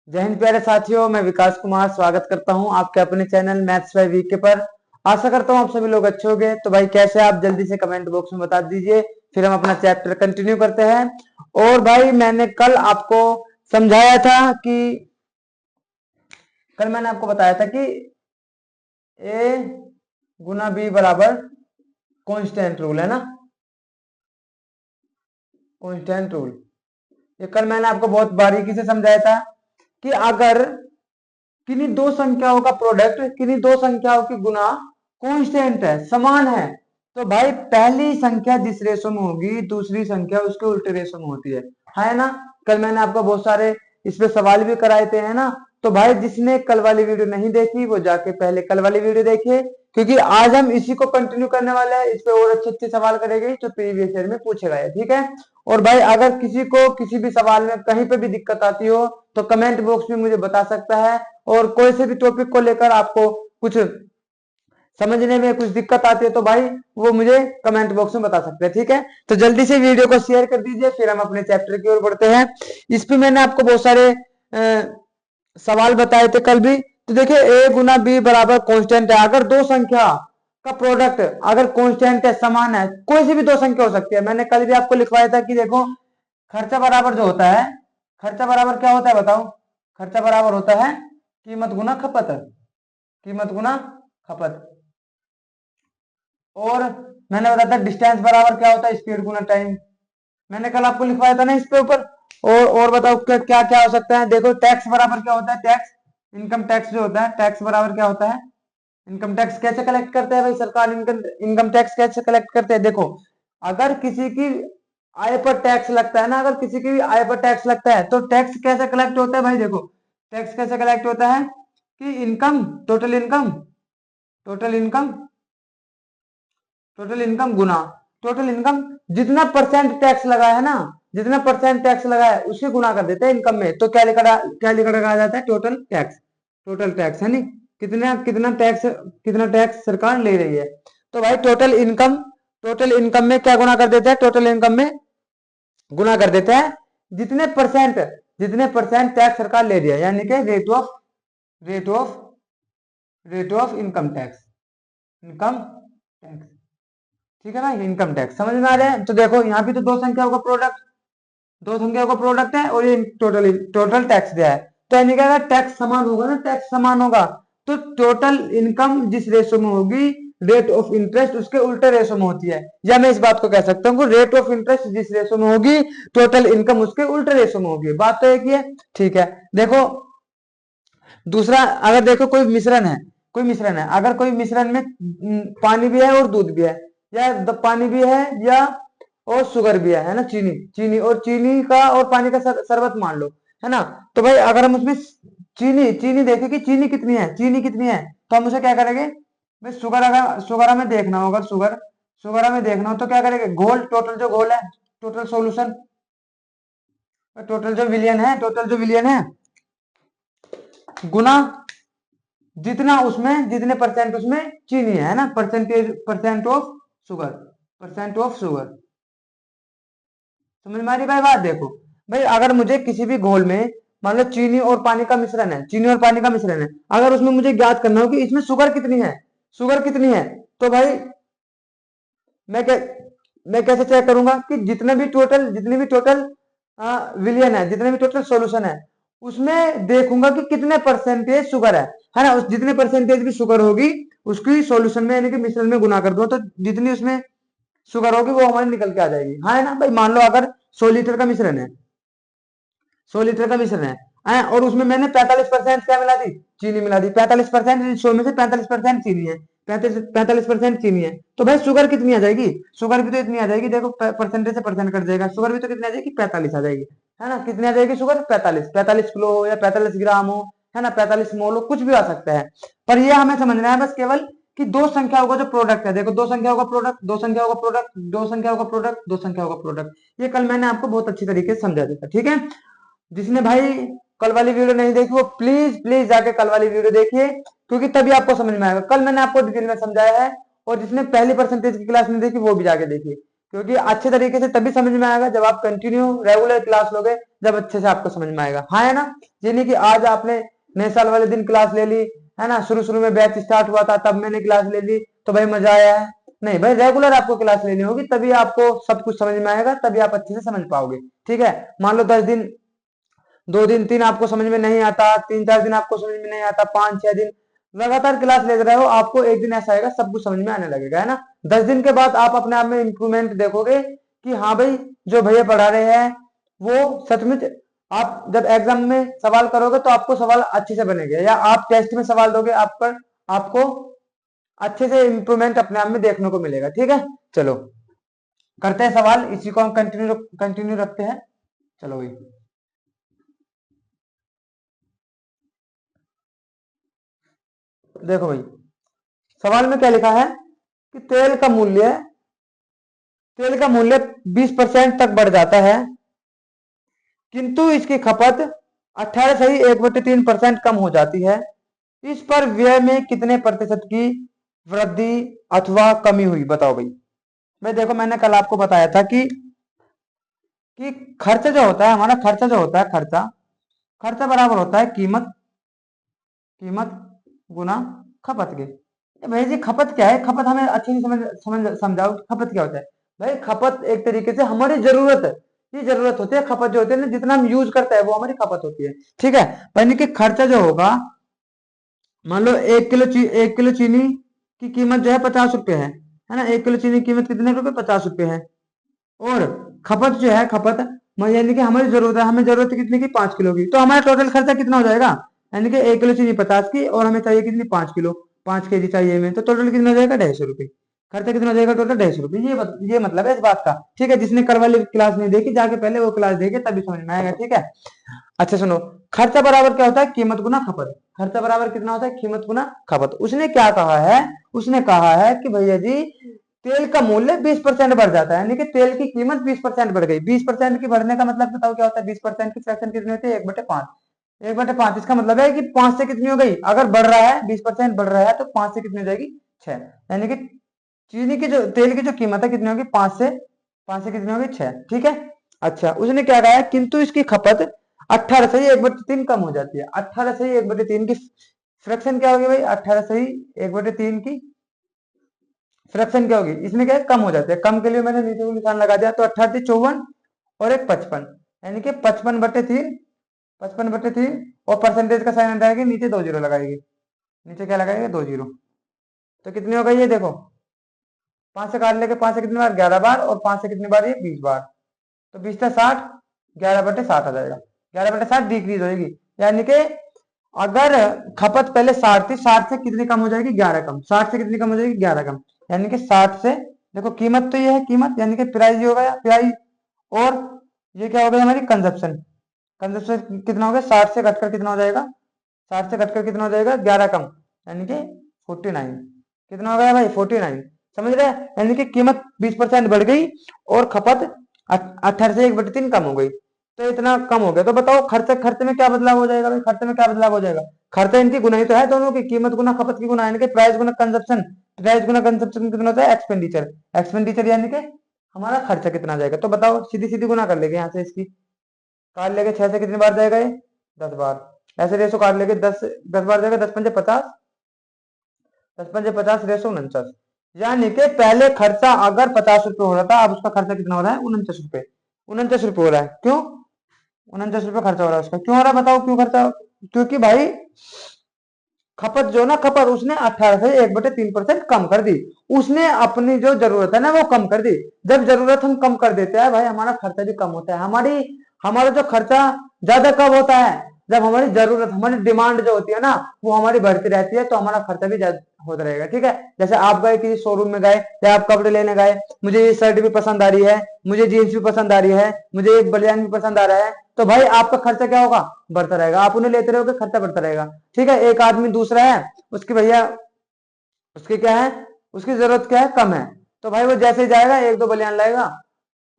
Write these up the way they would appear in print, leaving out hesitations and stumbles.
जय हिंद प्यारे साथियों, मैं विकास कुमार स्वागत करता हूं आपके अपने चैनल मैथ्स बाय वीके पर। आशा करता हूं आप सभी लोग अच्छे होंगे। तो भाई कैसे आप जल्दी से कमेंट बॉक्स में बता दीजिए, फिर हम अपना चैप्टर कंटिन्यू करते हैं। और भाई मैंने कल आपको समझाया था कि कल मैंने आपको बताया था कि ए गुना बी बराबर कांस्टेंट रूल है ना, कांस्टेंट रूल। ये कल मैंने आपको बहुत बारीकी से समझाया था कि अगर किन्हीं दो संख्याओं का प्रोडक्ट, किन्हीं दो संख्याओं की गुना कांस्टेंट है, समान है, तो भाई पहली संख्या जिस रेशो में होगी दूसरी संख्या उसके उल्टे रेशो में होती है ना। कल मैंने आपको बहुत सारे इस पे सवाल भी कराए थे, है ना। तो भाई जिसने कल वाली वीडियो नहीं देखी वो जाके पहले कल वाली वीडियो देखिए, क्योंकि आज हम इसी को कंटिन्यू करने वाले हैं। इस पे और अच्छे अच्छे सवाल करेंगे जो प्रीवियस ईयर में पूछे गए, ठीक है। और भाई अगर किसी को किसी भी सवाल में कहीं पे भी दिक्कत आती हो तो कमेंट बॉक्स में मुझे बता सकता है। और कोई से भी टॉपिक को लेकर आपको कुछ समझने में कुछ दिक्कत आती है तो भाई वो मुझे कमेंट बॉक्स में बता सकते हैं, ठीक है। तो जल्दी से वीडियो को शेयर कर दीजिए, फिर हम अपने चैप्टर की ओर बढ़ते हैं। इस पे मैंने आपको बहुत सारे सवाल बताए थे कल भी। तो देखिए ए गुना बी बराबर कांस्टेंट है। अगर दो संख्या का प्रोडक्ट अगर कांस्टेंट है, समान है, कोई सी भी दो संख्या हो सकती है। मैंने कल भी आपको लिखवाया था कि देखो खर्चा बराबर जो होता है, खर्चा बराबर क्या होता है बताओ। खर्चा बराबर होता है कीमत गुना खपत, कीमत गुना खपत। और मैंने बताया था डिस्टेंस बराबर क्या होता है, स्पीड गुना टाइम। मैंने कल आपको लिखवाया था ना इस पे ऊपर। और बताओ क्या क्या क्या हो सकता है। देखो टैक्स बराबर क्या होता है, टैक्स, इनकम टैक्स जो होता है, टैक्स बराबर क्या होता है। इनकम टैक्स कैसे कलेक्ट करते हैं भाई सरकार, इनकम इनकम टैक्स कैसे कलेक्ट करते हैं। देखो अगर किसी की आय पर टैक्स लगता है ना, अगर किसी की आय पर टैक्स लगता है तो टैक्स कैसे कलेक्ट होता है भाई। देखो टैक्स कैसे कलेक्ट होता है कि income, total income, total income, total income गुना टोटल इनकम। जितना परसेंट टैक्स लगा है ना, जितना परसेंट टैक्स लगा है उसे गुना कर देते हैं इनकम में। तो क्या लिखा आ जाता है, टोटल टैक्स, टोटल टैक्स है नहीं, कितना कितना टैक्स, कितना टैक्स सरकार ले रही है। तो भाई टोटल इनकम, टोटल इनकम में क्या गुना कर देते हैं, टोटल इनकम में गुना कर देते हैं जितने परसेंट, जितने परसेंट टैक्स सरकार ले रही है, यानी कि rate of, rate of, rate of income tax, income tax, ठीक है ना। इनकम टैक्स समझ में आ रहा है। तो देखो यहाँ भी तो दो संख्याओं का प्रोडक्ट, दो संख्याओं का प्रोडक्ट है और ये टोटल टोटल टैक्स दिया है। तो यानी कि अगर टैक्स समान होगा ना, टैक्स समान होगा तो टोटल इनकम जिस रेशो में होगी रेट ऑफ इंटरेस्ट उसके उल्टे रेशो में होती है। या मैं इस बात को कह सकता हूँ रेट ऑफ इंटरेस्ट जिस रेशो में होगी टोटल इनकम उसके उल्टे रेशो में होगी। बात तो एक ही है, ठीक है। देखो दूसरा, अगर देखो कोई मिश्रण है, कोई मिश्रण है, अगर कोई मिश्रण में पानी भी है और दूध भी है, या पानी भी है या और शुगर भी है ना, चीनी, चीनी और चीनी का और पानी का शरबत मान लो, है ना। तो भाई अगर हम उसमें चीनी, चीनी देखें कि चीनी कितनी है, चीनी कितनी है, तो हम उसे क्या करेंगे भाई, शुगर, अगर शुगर हमें देखना होगा, शुगर, शुगर हमें देखना हो तो क्या करेंगे, घोल, टोटल जो घोल है, टोटल सॉल्यूशन, टोटल जो विलियन है, टोटल जो विलियन है गुना जितना उसमें, जितने परसेंट उसमें चीनी है ना, percentage, percent of sugar, percent of sugar. समझ में आ रही भाई बात। देखो भाई अगर मुझे किसी भी घोल में मान लो चीनी और पानी का मिश्रण है, चीनी और पानी का मिश्रण है, अगर उसमें मुझे ज्ञात करना हो कि इसमें शुगर कितनी है, शुगर कितनी है, तो भाई मैं क्या, मैं कैसे चेक करूंगा कि जितने भी टोटल, जितने भी टोटल विलियन है, जितने भी टोटल सॉल्यूशन है उसमें देखूंगा कि कितने परसेंटेज शुगर है ना। उस जितने परसेंटेज भी शुगर होगी उसकी सॉल्यूशन में यानी कि मिश्रण में गुना कर दो तो जितनी उसमें शुगर होगी वो हमारी निकल के आ जाएगी, हाँ है ना भाई। मान लो अगर 100 लीटर का मिश्रण है, 100 लीटर का मिश्रण है और उसमें मैंने 45% क्या मिला दी, चीनी मिला दी। 45%, 100 में से 45% चीनी है, 45% चीनी है, तो भाई शुगर कितनी आ जाएगी, शुगर भी तो इतनी आ जाएगी। देखो परसेंटेज से परसेंट कट जाएगा, शुगर भी तो कितनी आ जाएगी, 45 आ जाएगी, है ना। कितनी आ जाएगी शुगर, 45, 45 किलो हो या 45 ग्राम हो, है ना, 45 मोल हो, कुछ भी आ सकता है। पर ये हमें समझना है बस केवल कि दो संख्याओं का जो प्रोडक्ट है, देखो दो संख्याओं का प्रोडक्ट, दो संख्याओं का प्रोडक्ट, दो संख्याओं का प्रोडक्ट, दो संख्याओं का प्रोडक्ट, ये कल मैंने आपको बहुत अच्छी तरीके से समझा दिया था, ठीक है। जिसने भाई कल वाली वीडियो नहीं देखी वो प्लीज प्लीज जाके कल वाली वीडियो देखिए, क्योंकि तभी आपको समझ में आएगा। कल मैंने आपको डिटेल में समझाया है। और जिसने पहली परसेंटेज की क्लास नहीं देखी वो भी जाके देखिए, क्योंकि अच्छे तरीके से तभी समझ में आएगा जब आप कंटिन्यू रेगुलर क्लास लोगे, जब अच्छे से आपको समझ में आएगा। हाँ है ना, ये नहीं कि आज आपने नए साल वाले दिन क्लास ले ली है ना, शुरू शुरू में बैच स्टार्ट हुआ था तब मैंने क्लास ले ली तो भाई मजा आया है। नहीं भाई, रेगुलर आपको क्लास लेनी होगी तभी आपको सब कुछ समझ में आएगा, तभी आप अच्छे से समझ पाओगे। ठीक है, मान लो 10 दिन, 2 दिन 3 आपको समझ में नहीं आता, 3 4 दिन आपको समझ में नहीं आता, 5 6 दिन लगातार क्लास ले रहे हो, आपको एक दिन ऐसा आएगा सब कुछ समझ में आने लगेगा, है ना। 10 दिन के बाद आप अपने आप में इंप्रूवमेंट देखोगे कि हाँ भाई जो भैया पढ़ा रहे हैं वो सच में, आप जब एग्जाम में सवाल करोगे तो आपको सवाल अच्छे से बनेंगे, या आप टेस्ट में सवाल दोगे आप पर आपको अच्छे से इंप्रूवमेंट अपने आप में देखने को मिलेगा। ठीक है, चलो करते हैं सवाल, इसी को हम कंटिन्यू कंटिन्यू रखते हैं। चलो भाई, देखो भाई सवाल में क्या लिखा है कि तेल का मूल्य 20% तक बढ़ जाता है, किंतु इसकी खपत 18.1/3% कम हो जाती है। इस पर व्यय में कितने प्रतिशत की वृद्धि अथवा कमी हुई, बताओ भाई। भाई देखो, मैंने कल आपको बताया था कि खर्चा जो होता है हमारा, खर्चा जो होता है, खर्चा खर्चा बराबर होता है कीमत कीमत गुना खपत के। भाई जी खपत क्या है, खपत हमें अच्छे से समझाओ खपत क्या होता है। भाई खपत एक तरीके से हमारी जरूरत है, ये जरूरत होती है। खपत जो होती है ना, जितना हम यूज करते हैं वो हमारी खपत होती है। ठीक है, यानी कि खर्चा जो होगा, मान लो 1 किलो चीनी की कीमत जो है 50 रुपए है ना। 1 किलो चीनी की कीमत कितने रुपए, 50 रुपए है। और खपत जो है, खपत यानी कि हमारी जरूरत है, हमें जरूरत है कितने की, 5 किलो की। तो हमारा टोटल खर्चा कितना हो जाएगा, यानी कि 1 किलो चीनी 50 की और हमें चाहिए कितनी, 5 किलो, 5 kg चाहिए हमें, तो टोटल कितना हो जाएगा, 250 रुपये। खर्चा कितना हो जाएगा टोटल, 250 रुपये। ये मतलब है इस बात का। ठीक है, जिसने कल वाली क्लास नहीं देखी जाके पहले वो क्लास देखे तभी समझ में आएगा। ठीक है, अच्छा सुनो, खर्चा बराबर क्या होता है, कीमत गुना खपत। खर्चा बराबर कितना होता है, कीमत गुना खपत। उसने क्या कहा है, उसने कहा है कि भैया जी तेल का मूल्य 20% बढ़ जाता है, यानी कि तेल की कीमत 20% बढ़ गई। 20% की बढ़ने का मतलब बताओ क्या होता है, 20% की फ्रैक्शन कितनी होती है, 1/5। 1/5 इसका मतलब है कि 5 से कितनी हो गई, अगर बढ़ रहा है 20% बढ़ रहा है तो 5 से कितनी हो जाएगी, 6। यानी कि चीनी की जो, तेल की जो कीमत है कितनी होगी, 5 से कितनी होगी, 6। ठीक है, अच्छा उसने क्या कहा है, किंतु इसकी खपत 18/1/3 कम हो जाती है। 18/1/3 की फ्रैक्शन क्या होगी भाई, 18/1/3 की फ्रैक्शन क्या होगी, इसमें क्या है, कम हो जाते हैं। कम के लिए मैंने नीचे को निशान लगा दिया, तो 18 54 और एक 55, यानी कि 55/3, 55/3। और परसेंटेज का साइन हटाएगी, नीचे 2 जीरो लगाएगी, नीचे क्या लगाएंगे, 2 जीरो। तो कितनी हो गई ये देखो, 5 से काट लेके, 5 से कितनी बार, 11 बार, और 5 से कितनी बार, ये 20 बार। तो 20 से 60, 11/60 आ जाएगा। 11/60 डिक्रीज होगी, यानी कि अगर खपत पहले 60 थी, 60 से कितनी कम हो जाएगी, 11 कम। 60 से कितनी कम हो जाएगी, 11 कम। यानी कि 60 से, देखो कीमत तो ये है, कीमत यानी कि प्राइस हो गया, प्राइस। और ये क्या हो गया, हमारी कंजप्शन। कंजप्शन कितना हो गया, 60 से घटकर कितना हो जाएगा, 60 से घटकर कितना हो जाएगा, 11 कम, यानी कि 49। कितना हो गया भाई, 49। समझ रहे हैं, यानी कि कीमत 20% बढ़ गई और खपत 18/1/3 कम हो गई। तो इतना कम हो गया, तो बताओ खर्चे खर्चे में क्या बदलाव हो जाएगा भाई, खर्चे में क्या बदलाव हो जाएगा। खर्चा इनकी गुना ही तो है दोनों की, कीमत गुना खपत की गुना, यानी कि प्राइस गुना कंजप्शन। प्राइस गुना कंजप्शन कितना होता है, एक्सपेंडिचर। एक्सपेंडिचर यानी कि हमारा खर्चा कितना आ जाएगा। तो बताओ, सीधी सीधी गुना कर लेंगे यहाँ से, इसकी काट लेके 6 से कितनी बार जाएगा, ये 10 बार। ऐसे रेसो काट लेके 10 बार जाएगा, 10×5 = 50, 10×5 = 50, रेसो 49। यानी कि पहले खर्चा अगर 50 रुपए हो रहा था, अब उसका खर्चा कितना हो रहा है, 49 रुपए। 49 रुपए हो रहा है, क्यों 49 रुपए खर्चा हो रहा है उसका, क्यों हो रहा है बताओ, क्यों खर्चा, क्योंकि भाई खपत जो ना, खपत उसने 18/1/3% कम कर दी। उसने अपनी जो जरूरत है ना वो कम कर दी। जब जरूरत हम कम कर देते हैं भाई, हमारा खर्चा भी कम होता है। हमारा जो खर्चा ज्यादा कब होता है, जब हमारी जरूरत, हमारी डिमांड जो होती है ना वो हमारी बढ़ती रहती है, तो हमारा खर्चा भी ज्यादा होता रहेगा। ठीक है, जैसे आप गए किसी शोरूम में गए या आप कपड़े लेने गए, मुझे ये शर्ट भी पसंद आ रही है, मुझे जीन्स भी पसंद आ रही है, मुझे एक बनियान भी पसंद आ रहा है, तो भाई आपका खर्चा क्या होगा, बढ़ता रहेगा। आप उन्हें लेते रहोगे, खर्चा बढ़ता रहेगा। ठीक है, एक आदमी दूसरा है, उसकी भैया, उसकी क्या है, उसकी जरूरत क्या है, कम है, तो भाई वो जैसे ही जाएगा एक दो बनियान लाएगा,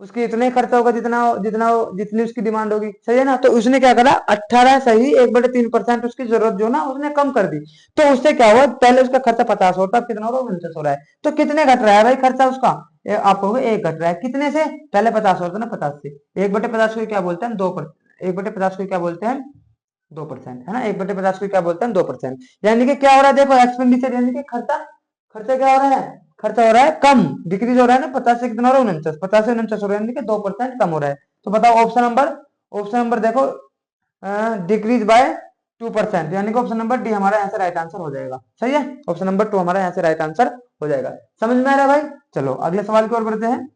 उसकी इतना ही खर्चा होगा जितना जितना जितनी उसकी डिमांड होगी। सही है ना, तो उसने क्या करा, 18/1/3% उसकी जरूरत जो ना उसने कम कर दी। तो उससे क्या हुआ, पहले उसका खर्चा 50 होता, अब कितना हो रहा है, 49 हो रहा है। तो कितने घट रहा है भाई खर्चा उसका, आप कहोगे 1 घट रहा है, कितने से? पहले 50 होता ना, 50 से। 1/50 को क्या बोलते हैं? 2%। 1/50 को क्या बोलते हैं? 2%, है ना। 1/50 को क्या बोलते हैं? 2%। यानी कि क्या हो रहा है, देखो एक्सपेंडिचर यानी कि खर्चा, खर्चा क्या हो रहा है? खर्चा हो रहा है कम, डिक्रीज हो रहा है ना। 50 से कितना हो रहा है? 49। 50 से 49 हो रहा है, यानी कि 2% कम हो रहा है। तो बताओ ऑप्शन नंबर, ऑप्शन नंबर देखो, डिक्रीज बाय 2%, यानी कि ऑप्शन नंबर डी हमारा यहाँ से राइट आंसर हो जाएगा। सही है, ऑप्शन नंबर 2 हमारा यहाँ से राइट आंसर हो जाएगा। समझ में आ रहा है भाई? चलो अगले सवाल की ओर बढ़ते हैं।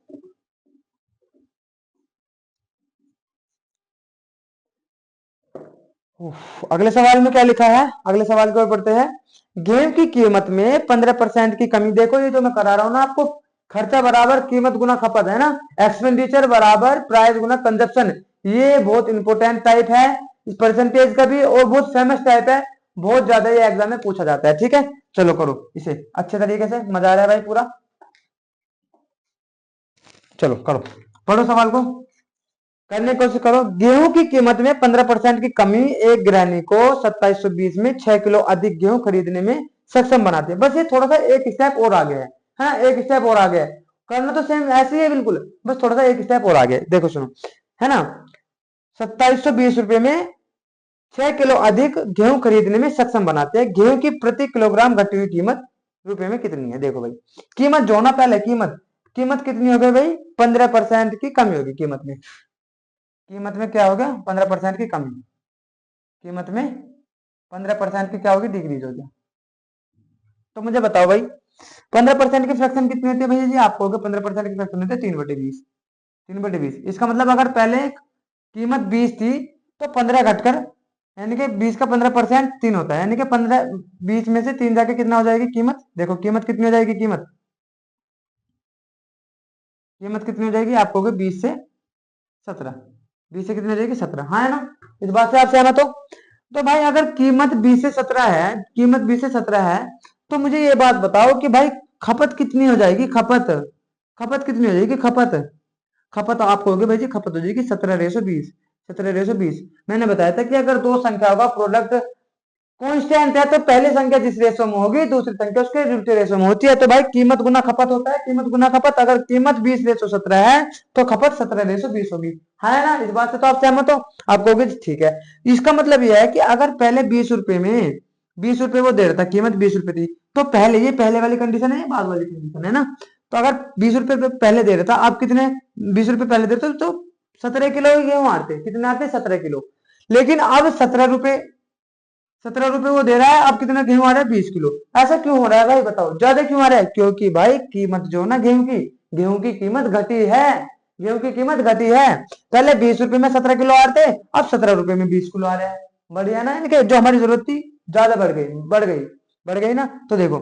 अगले सवाल में क्या लिखा है? अगले सवाल की ओर बढ़ते हैं। गेहूं की कीमत में 15% की कमी। देखो ये जो मैं करा रहा हूं ना आपको, खर्चा बराबर कीमत गुना खपत, है ना। एक्सपेंडिचर बराबर प्राइस गुना कंजप्शन। ये बहुत इंपॉर्टेंट टाइप है इस परसेंटेज का भी, और बहुत फेमस टाइप है, बहुत ज्यादा ये एग्जाम में पूछा जाता है। ठीक है, चलो करो इसे अच्छे तरीके से, मजा आ रहा है भाई पूरा। चलो करो, पढ़ो सवाल को, करने की कोशिश करो। गेहूं की कीमत में 15% की कमी एक गृहिणी को 2720 में 6 किलो अधिक गेहूं खरीदने में सक्षम बनाती है। बस ये थोड़ा सा एक स्टेप और आगे है, हाँ एक स्टेप और आगे है। करना तो सेम ऐसे ही है बिल्कुल, बस थोड़ा सा एक स्टेप और आगे। देखो सुनो, है ना, 2720 रुपए में 6 किलो अधिक गेहूं खरीदने में सक्षम बनाते हैं। गेहूं की प्रति किलोग्राम घटी हुई कीमत रुपए में कितनी है? देखो भाई, कीमत जो ना, पहले कीमत, कीमत कितनी हो गई भाई? 15% की कमी होगी कीमत में। कीमत में क्या होगा? 15% की कमी। कीमत में 15% की क्या होगी? डिक्रीज होगी। तो मुझे बताओ भाई, 15% की फ्रैक्शन कितनी होती है भैया जी? आपको 15% की फ्रैक्शन होती है 3/20। 3/20, इसका मतलब अगर पहले कीमत 20 थी तो 15 घटकर, यानी कि 20 का 15% 3 होता है, यानी कि 15, 20 में से 3 जाके कितना हो जाएगी कीमत? देखो कीमत कितनी हो जाएगी? कीमत, कीमत कितनी हो जाएगी? आप कहोगे 20 से 17। 20 से कितनी हो जाएगी? 17, हाँ है ना। इस बात से आप सहमत हो? तो भाई अगर कीमत 20 से 17 है, कीमत 20 से 17 है, तो मुझे ये बात बताओ कि भाई खपत कितनी हो जाएगी? खपत, खपत कितनी हो जाएगी? खपत, खपत आप कहोगे भाई जी खपत हो जाएगी 17/20। 17/20 मैंने बताया था कि अगर दो संख्याओं का प्रोडक्ट कांस्टेंट है तो पहली संख्या जिस रेशो में होगी दूसरी संख्या उसके रिलेटिव रेशो में होती है। तो भाई कीमत गुना खपत होता है, कीमत गुना खपत। अगर कीमत 20/17 है तो खपत 17/20 होगी, है ना। इस बात से तो आप सहमत हो? आप कहोगे ठीक है। इसका मतलब यह है कि अगर पहले 20 रुपए में, 20 रुपए वो दे रहा था, कीमत 20 रुपए थी, तो पहले, ये पहले वाली कंडीशन है, ये बाद वाली कंडीशन है ना। तो अगर 20 रुपए पहले दे रहा था, आप कितने, 20 रुपए पहले देते तो 17 किलो गेहूं आते, कितने आते? 17 किलो। लेकिन अब 17 रुपए वो दे रहा है, अब कितना गेहूं आ रहा है? 20 किलो। ऐसा क्यों हो रहा है भाई बताओ? ज्यादा क्यों आ रहा है? क्योंकि भाई कीमत जो ना गेहूं की कीमत घटी है। गेहूं की कीमत घटी है। पहले 20 रुपए में 17 किलो आ रहे थे, अब 17 रुपए में 20 किलो आ रहे हैं। बढ़िया ना, इनके जो हमारी जरूरत थी ज्यादा बढ़ गई, बढ़ गई, बढ़ गई ना। तो देखो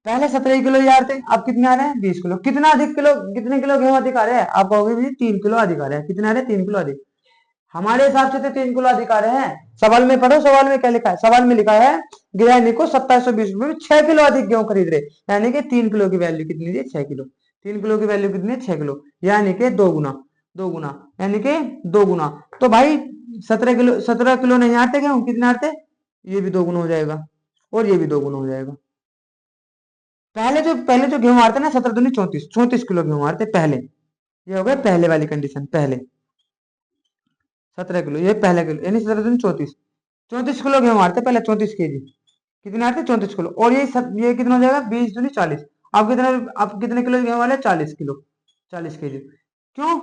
पहले 17 किलो ही आ रहे थे, अब कितने आ रहे हैं? 20 किलो। कितना अधिक किलो, कितने किलो गेहूं अधिक आ रहे हैं? आप कहोगे भी 3 किलो अधिक आ रहे हैं। कितने आ रहे हैं? 3 किलो अधिक। हमारे हिसाब से तो 3 किलो अधिक आ रहे हैं। सवाल में पढ़ो, सवाल में क्या लिखा है? सवाल में लिखा है गृहिणी को 2720 रुपए में 6 किलो अधिक गेहूं खरीद रहे, यानी कि 3 किलो की वैल्यू कितनी थी? 6 किलो। 3 किलो की वैल्यू कितनी है? 6 किलो, यानी कि 2 गुना, 2 गुना, यानी कि 2 गुना। तो भाई 17 किलो, 17 किलो नहीं आते गेहूं, कितने आते? ये भी 2 गुना हो जाएगा, और ये भी 2 गुना हो जाएगा। पहले जो गेहूं आते ना, 17 दूनी 34, 34 किलो गेहूं आते पहले। ये हो गया पहले वाली कंडीशन, पहले 17 किलो, ये पहले किलो, यानी 17 दूनी 34, 34 किलो गेहूं आते पहले, 34 kg। कितने आते? 34 किलो। और ये कितना हो जाएगा? 20 दूनी 40। अब कितने, अब कितने किलो गेहूं वाले? 40 किलो, 40 kg। क्यों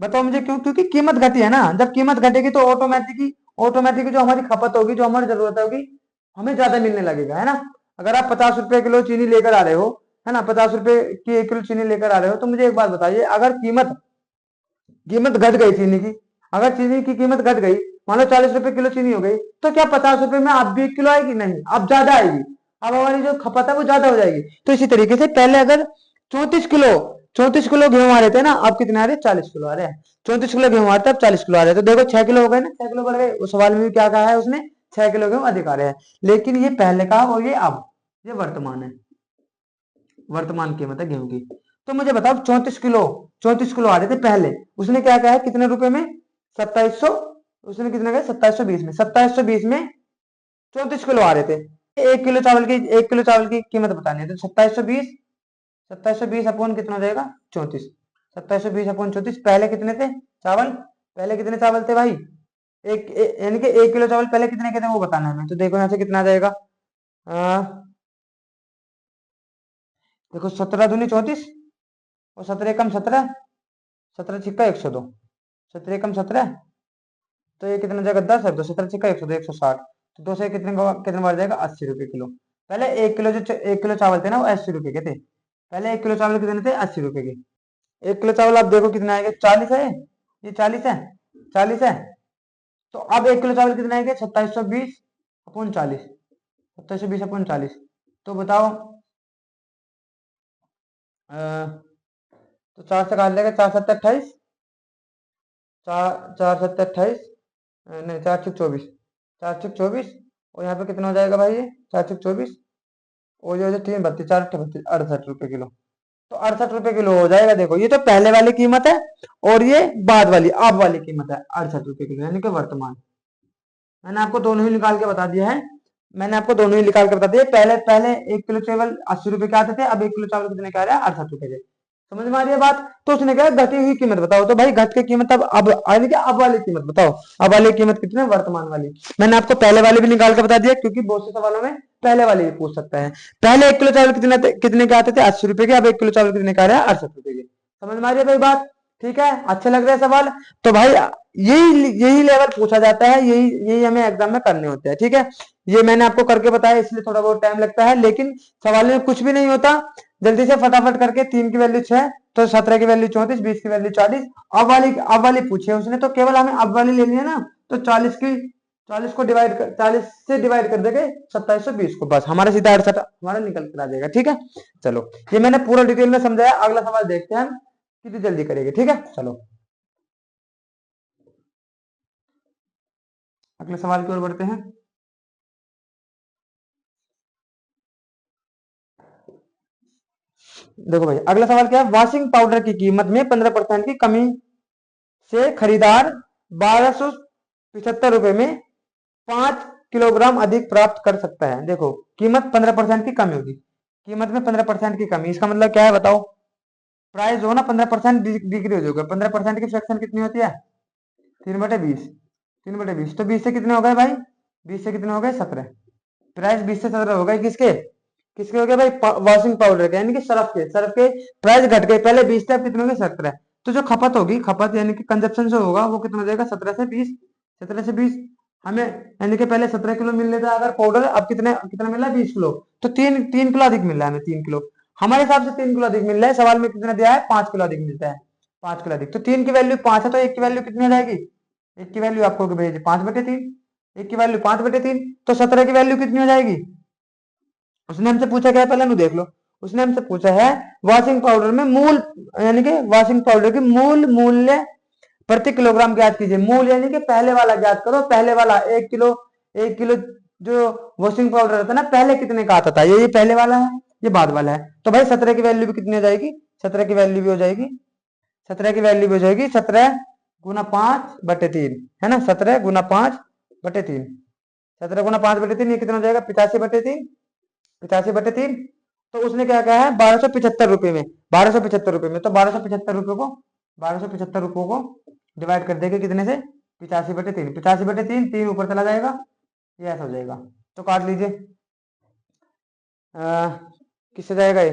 बताओ मुझे क्यों? क्योंकि कीमत घटी है ना। जब कीमत घटेगी तो ऑटोमेटिकली, ऑटोमेटिकली जो हमारी खपत होगी, जो हमारी जरूरत होगी, हमें ज्यादा मिलने लगेगा, है ना। अगर आप 50 रुपए किलो चीनी लेकर आ रहे हो, है ना, 50 रुपए की 1 किलो चीनी लेकर आ रहे हो, तो मुझे एक बात बताइए, अगर कीमत, कीमत घट गई चीनी की, अगर चीनी की कीमत घट गई, मान लो 40 रुपए किलो चीनी हो गई, तो क्या 50 रुपए में अब भी 1 किलो आएगी? नहीं, अब ज्यादा आएगी। अब हमारी जो खपत है वो ज्यादा हो जाएगी। तो इसी तरीके से पहले अगर 34 किलो, 34 किलो गेहूं आ रहे थे ना, अब कितने आ रहे हैं? 40 किलो आ रहे हैं। 34 किलो गेहूं आ रहे थे, अब 40 किलो आ रहे हैं। तो देखो 6 किलो हो गए ना, 6 किलो बढ़ गए। उस सवाल में भी क्या कहा है उसने? 6 किलो गेहूं अधिक आ रहे हैं। लेकिन ये पहले का और ये अब, ये वर्तमान है, वर्तमान कीमत है गेहूं की। तो मुझे बताओ 34 किलो, 34 किलो आ रहे थे पहले, उसने क्या कहा है? कितने रुपए में? 2700, उसने कितने कहा? 2720 में, 2720 में 34 किलो आ रहे थे। 1 किलो चावल की, 1 किलो चावल की कीमत बतानी है, तो 2720 2720 अपॉन कितना हो जाएगा 34। 2720 अपॉन 34। पहले कितने थे चावल, पहले कितने चावल थे भाई, यानी कि 1 किलो चावल पहले कितने के थे वो बताना है हमें। तो देखो यहाँ से कितना आ जाएगा, देखो 17 दूनी 34 और 17 एकम 17, 17 छिक्का 102, 17 एकम 17, तो ये कितना हो जाएगा 10 है, तो 17 छिक्का 102, 160। तो 2 से कितने बार जाएगा 80 रुपए किलो। पहले 1 किलो जो 1 किलो चावल थे ना वो 80 रुपए के थे, पहले 1 किलो चावल कितने थे 80 रुपए के। 1 किलो चावल आप देखो कितना आएगा 40 है, ये 40 है, 40 है। तो अब 1 किलो चावल कितना आएगा 2720 अपॉन 40, 2720 अपॉन 40। तो बताओ तो 4 से काट लेगा, 4 7 28, 4 4 7 28, नहीं 4 6 24, 4 6 24, और यहाँ पे कितना हो जाएगा भाई ये 4 6 24, और जो 3 32, 4 68 रुपए किलो। तो 68 रुपए किलो हो जाएगा। देखो ये तो पहले वाली कीमत है और ये बाद वाली अब वाली कीमत है 68 रुपए किलो, यानी कि वर्तमान। मैंने आपको दोनों ही निकाल के बता दिया है, मैंने आपको दोनों ही निकाल के बता दिया। पहले पहले 1 किलो चावल 80 रुपए के आते थे, अब 1 किलो चावल कितने का आ रहा है 68 रुपए के। समझ में आ रही है बात। तो उसने कहा घटी हुई कीमत बताओ, तो भाई घट की कीमत अब आएगी क्या, अब वाली कीमत बताओ, अब वाली कीमत कितनी है वर्तमान वाली। मैंने आपको पहले वाली भी निकाल के बता दिया, क्योंकि बहुत से सवालों में पहले वाली भी पूछ सकता है। पहले 1 किलो चावल कितने के आते थे 80 रुपए के, अब 1 किलो चावल कितने का आ रहा है 68 रुपए के। समझ में आ रही है भाई बात, ठीक है, अच्छे लग रहे हैं सवाल। तो भाई यही लेवल पूछा जाता है, यही यही हमें एग्जाम में करने होते हैं, ठीक है। ये मैंने आपको करके बताया, इसलिए थोड़ा बहुत टाइम लगता है, लेकिन सवाल में कुछ भी नहीं होता। जल्दी से फटाफट करके 3 की वैल्यू 6, तो 17 की वैल्यू 34, 20 की वैल्यू 40, अब वाली पूछी है उसने, तो केवल हमें अब वाली लेनी है ना। तो 40 को डिवाइड कर, 40 से डिवाइड कर देंगे 2720 को, बस हमारा सीधा 68 हमारा निकल कर आ जाएगा, ठीक है। चलो ये मैंने पूरा डिटेल में समझाया, अगला सवाल देखते हैं हम कितनी जल्दी करेंगे, ठीक है। चलो अगले सवाल की ओर बढ़ते हैं। देखो भाई अगला सवाल क्या है, वॉशिंग पाउडर की कीमत में 15% की कमी से खरीदार 1275 रुपए में 5 किलोग्राम अधिक प्राप्त कर सकता है। देखो कीमत 15% की कमी होगी, कीमत में 15% की कमी, इसका मतलब क्या है बताओ। प्राइस जो ना 15% डिक्रीज होगा, 15% की फ्रैक्शन कितनी होती है 3/20, 3/20, तो 20 से कितने हो गए भाई, 20 से कितने हो गए 17। प्राइस 20 से 17 हो गए, किसके किसके हो गए भाई, वॉशिंग पाउडर के, यानी कि सर्फ के प्राइस घट गए, पहले 20 थे अब कितने हो गए 17। तो जो खपत होगी, खपत यानी कि कंजप्शन जो होगा वो कितना हो जाएगा 17 से 20, 17 से 20। हमें यानी कि पहले 17 किलो मिल रहा था अगर पाउडर, अब कितने कितना मिल रहा है 20 किलो, तो तीन तीन किलो अधिक मिल रहा है हमें, 3 किलो हमारे हिसाब से 3 किलो अधिक मिल रहा है। सवाल में कितना दिया है 5 किलो अधिक मिलता है, 5 किलो अधिक, तो 3 की वैल्यू 5 है, तो 1 की वैल्यू कितनी हो जाएगी, 1 की वैल्यू आपको भेज 5/3, 1 की वैल्यू 5/3, तो 17 की वैल्यू कितनी हो जाएगी। उसने हमसे पूछा क्या है पहले नु देख लो, उसने हमसे पूछा है वॉशिंग पाउडर में मूल, यानी कि वॉशिंग पाउडर की मूल मूल्य प्रति किलोग्राम ज्ञात कीजिए। मूल यानी कि पहले वाला ज्ञात करो, पहले वाला 1 किलो, 1 किलो जो वॉशिंग पाउडर रहता है ना पहले कितने का आता था, ये पहले वाला है, ये बाद वाला है। तो भाई 17 की वैल्यू भी कितनी हो जाएगी, 17 की वैल्यू भी हो जाएगी, 17 की वैल्यू भी हो जाएगी 17 गुना 5/3, है ना, 17 गुना 5/3, 17 गुना 5/3 ये कितना हो जाएगा 85/3, 85/3। तो उसने क्या कहा है 1275 रुपए में, 1275 रुपए में, तो 1275 रुपए को डिवाइड कर देंगे कितने से 85/3, 85/3, 3 ऊपर चला जाएगा, ये ऐसा हो जाएगा। तो काट लीजिए, किससे जाएगा ये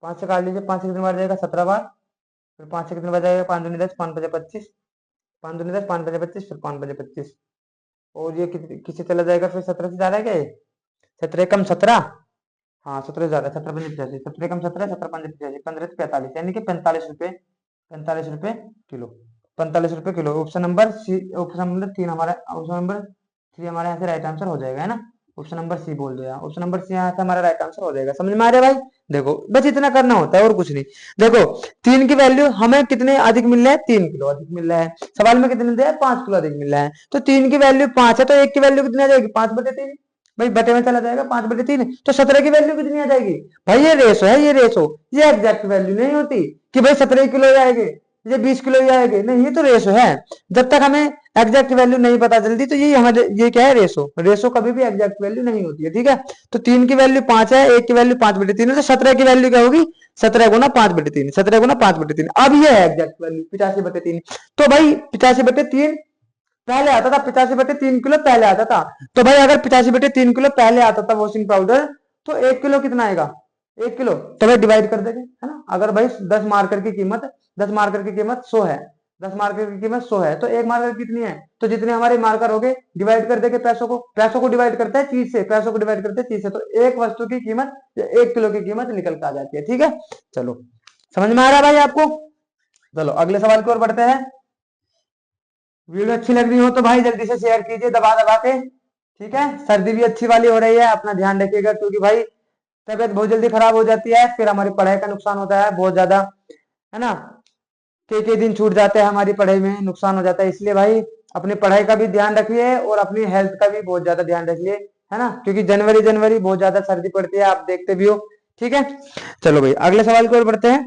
5 से काट लीजिए, 5 से कितने बार जाएगा 17 बार, फिर 5 से कितने बार जाएगा 5 दूनी 10, 5 बजे 25, 5 दूनी 10, 5 बजे 25, फिर 5 बजे 25, और ये किससे चला जाएगा फिर 17 से जा रहा है क्या ये, 17 कम 17, हाँ 17 जा रहा है, 17 5 85, 17 कम 17, 17 5 85, 15 45, यानी कि 45 रुपए, 45 रुपए किलो, 45 रुपए kilo. Option number C, option number 3 हमारा, ऑप्शन नंबर 3 हमारे यहाँ से राइट आंसर हो जाएगा, है ना। ऑप्शन नंबर सी बोल दो यार, ऑप्शन नंबर सी यहाँ से हमारा राइट आंसर हो जाएगा। समझ में आ रहा है भाई, देखो बस इतना करना होता है और कुछ नहीं। देखो 3 की वैल्यू हमें कितने अधिक मिल रहा है, 3 किलो अधिक मिल रहा है, सवाल में कितने दिया है 5 किलो अधिक मिल रहा है, तो 3 की वैल्यू 5 है, तो 1 की वैल्यू कितनी आ जाएगी 5/3, भाई बटे में चला जाएगा 5/3, तो 17 की वैल्यू कितनी आ जाएगी भाई, ये रेशो है, ये रेशो, ये एग्जैक्ट वैल्यू नहीं होती कि भाई 17 किलो जाएंगे, ये 20 किलो ही आएगी, नहीं ये तो रेशो है। जब तक हमें एग्जैक्ट वैल्यू नहीं पता चलती तो ये हमारे ये क्या है, रेशो। रेशो कभी भी एग्जैक्ट वैल्यू नहीं होती है, ठीक है। तो 3 की वैल्यू 5 है, 1 की वैल्यू 5/3 है, तो 17 की वैल्यू क्या होगी, 17 गुना 5/3, 17 गुना 5/3। अब ये है एग्जैक्ट वैल्यू 85/3। तो भाई 85/3 पहले आता था, 85/3 किलो पहले आता था। तो भाई अगर 85/3 किलो पहले आता था वॉशिंग पाउडर, तो 1 किलो कितना आएगा, 1 किलो। तो भाई डिवाइड कर देंगे, है ना। अगर भाई 10 मार्कर की कीमत 10 मार्कर की कीमत 100 है, 10 मार्कर की कीमत 100 है, तो एक मार्कर कितनी है, तो जितने हमारे मार्कर हो गए डिवाइड कर देंगे पैसों को। पैसों को डिवाइड करते हैं चीज से, पैसों को डिवाइड करते हैं चीज से, तो एक वस्तु की कीमत 1 किलो की कीमत निकल कर आ जाती है, ठीक है। चलो समझ में आ रहा है भाई आपको। चलो अगले सवाल की ओर बढ़ते हैं। वीडियो अच्छी लग रही हो तो भाई जल्दी से शेयर कीजिए दबा दबा के, ठीक है। सर्दी भी अच्छी वाली हो रही है, अपना ध्यान रखिएगा, क्योंकि भाई तबीयत बहुत जल्दी खराब हो जाती है, फिर हमारी पढ़ाई का नुकसान होता है बहुत ज्यादा, है ना। कई दिन छूट जाते हैं, हमारी पढ़ाई में नुकसान हो जाता है। इसलिए भाई अपनी पढ़ाई का भी ध्यान रखिए और अपनी हेल्थ का भी बहुत ज्यादा ध्यान रखिए, है ना, क्योंकि जनवरी जनवरी बहुत ज्यादा सर्दी पड़ती है, आप देखते भी हो, ठीक है। चलो भाई अगले सवाल की ओर बढ़ते हैं।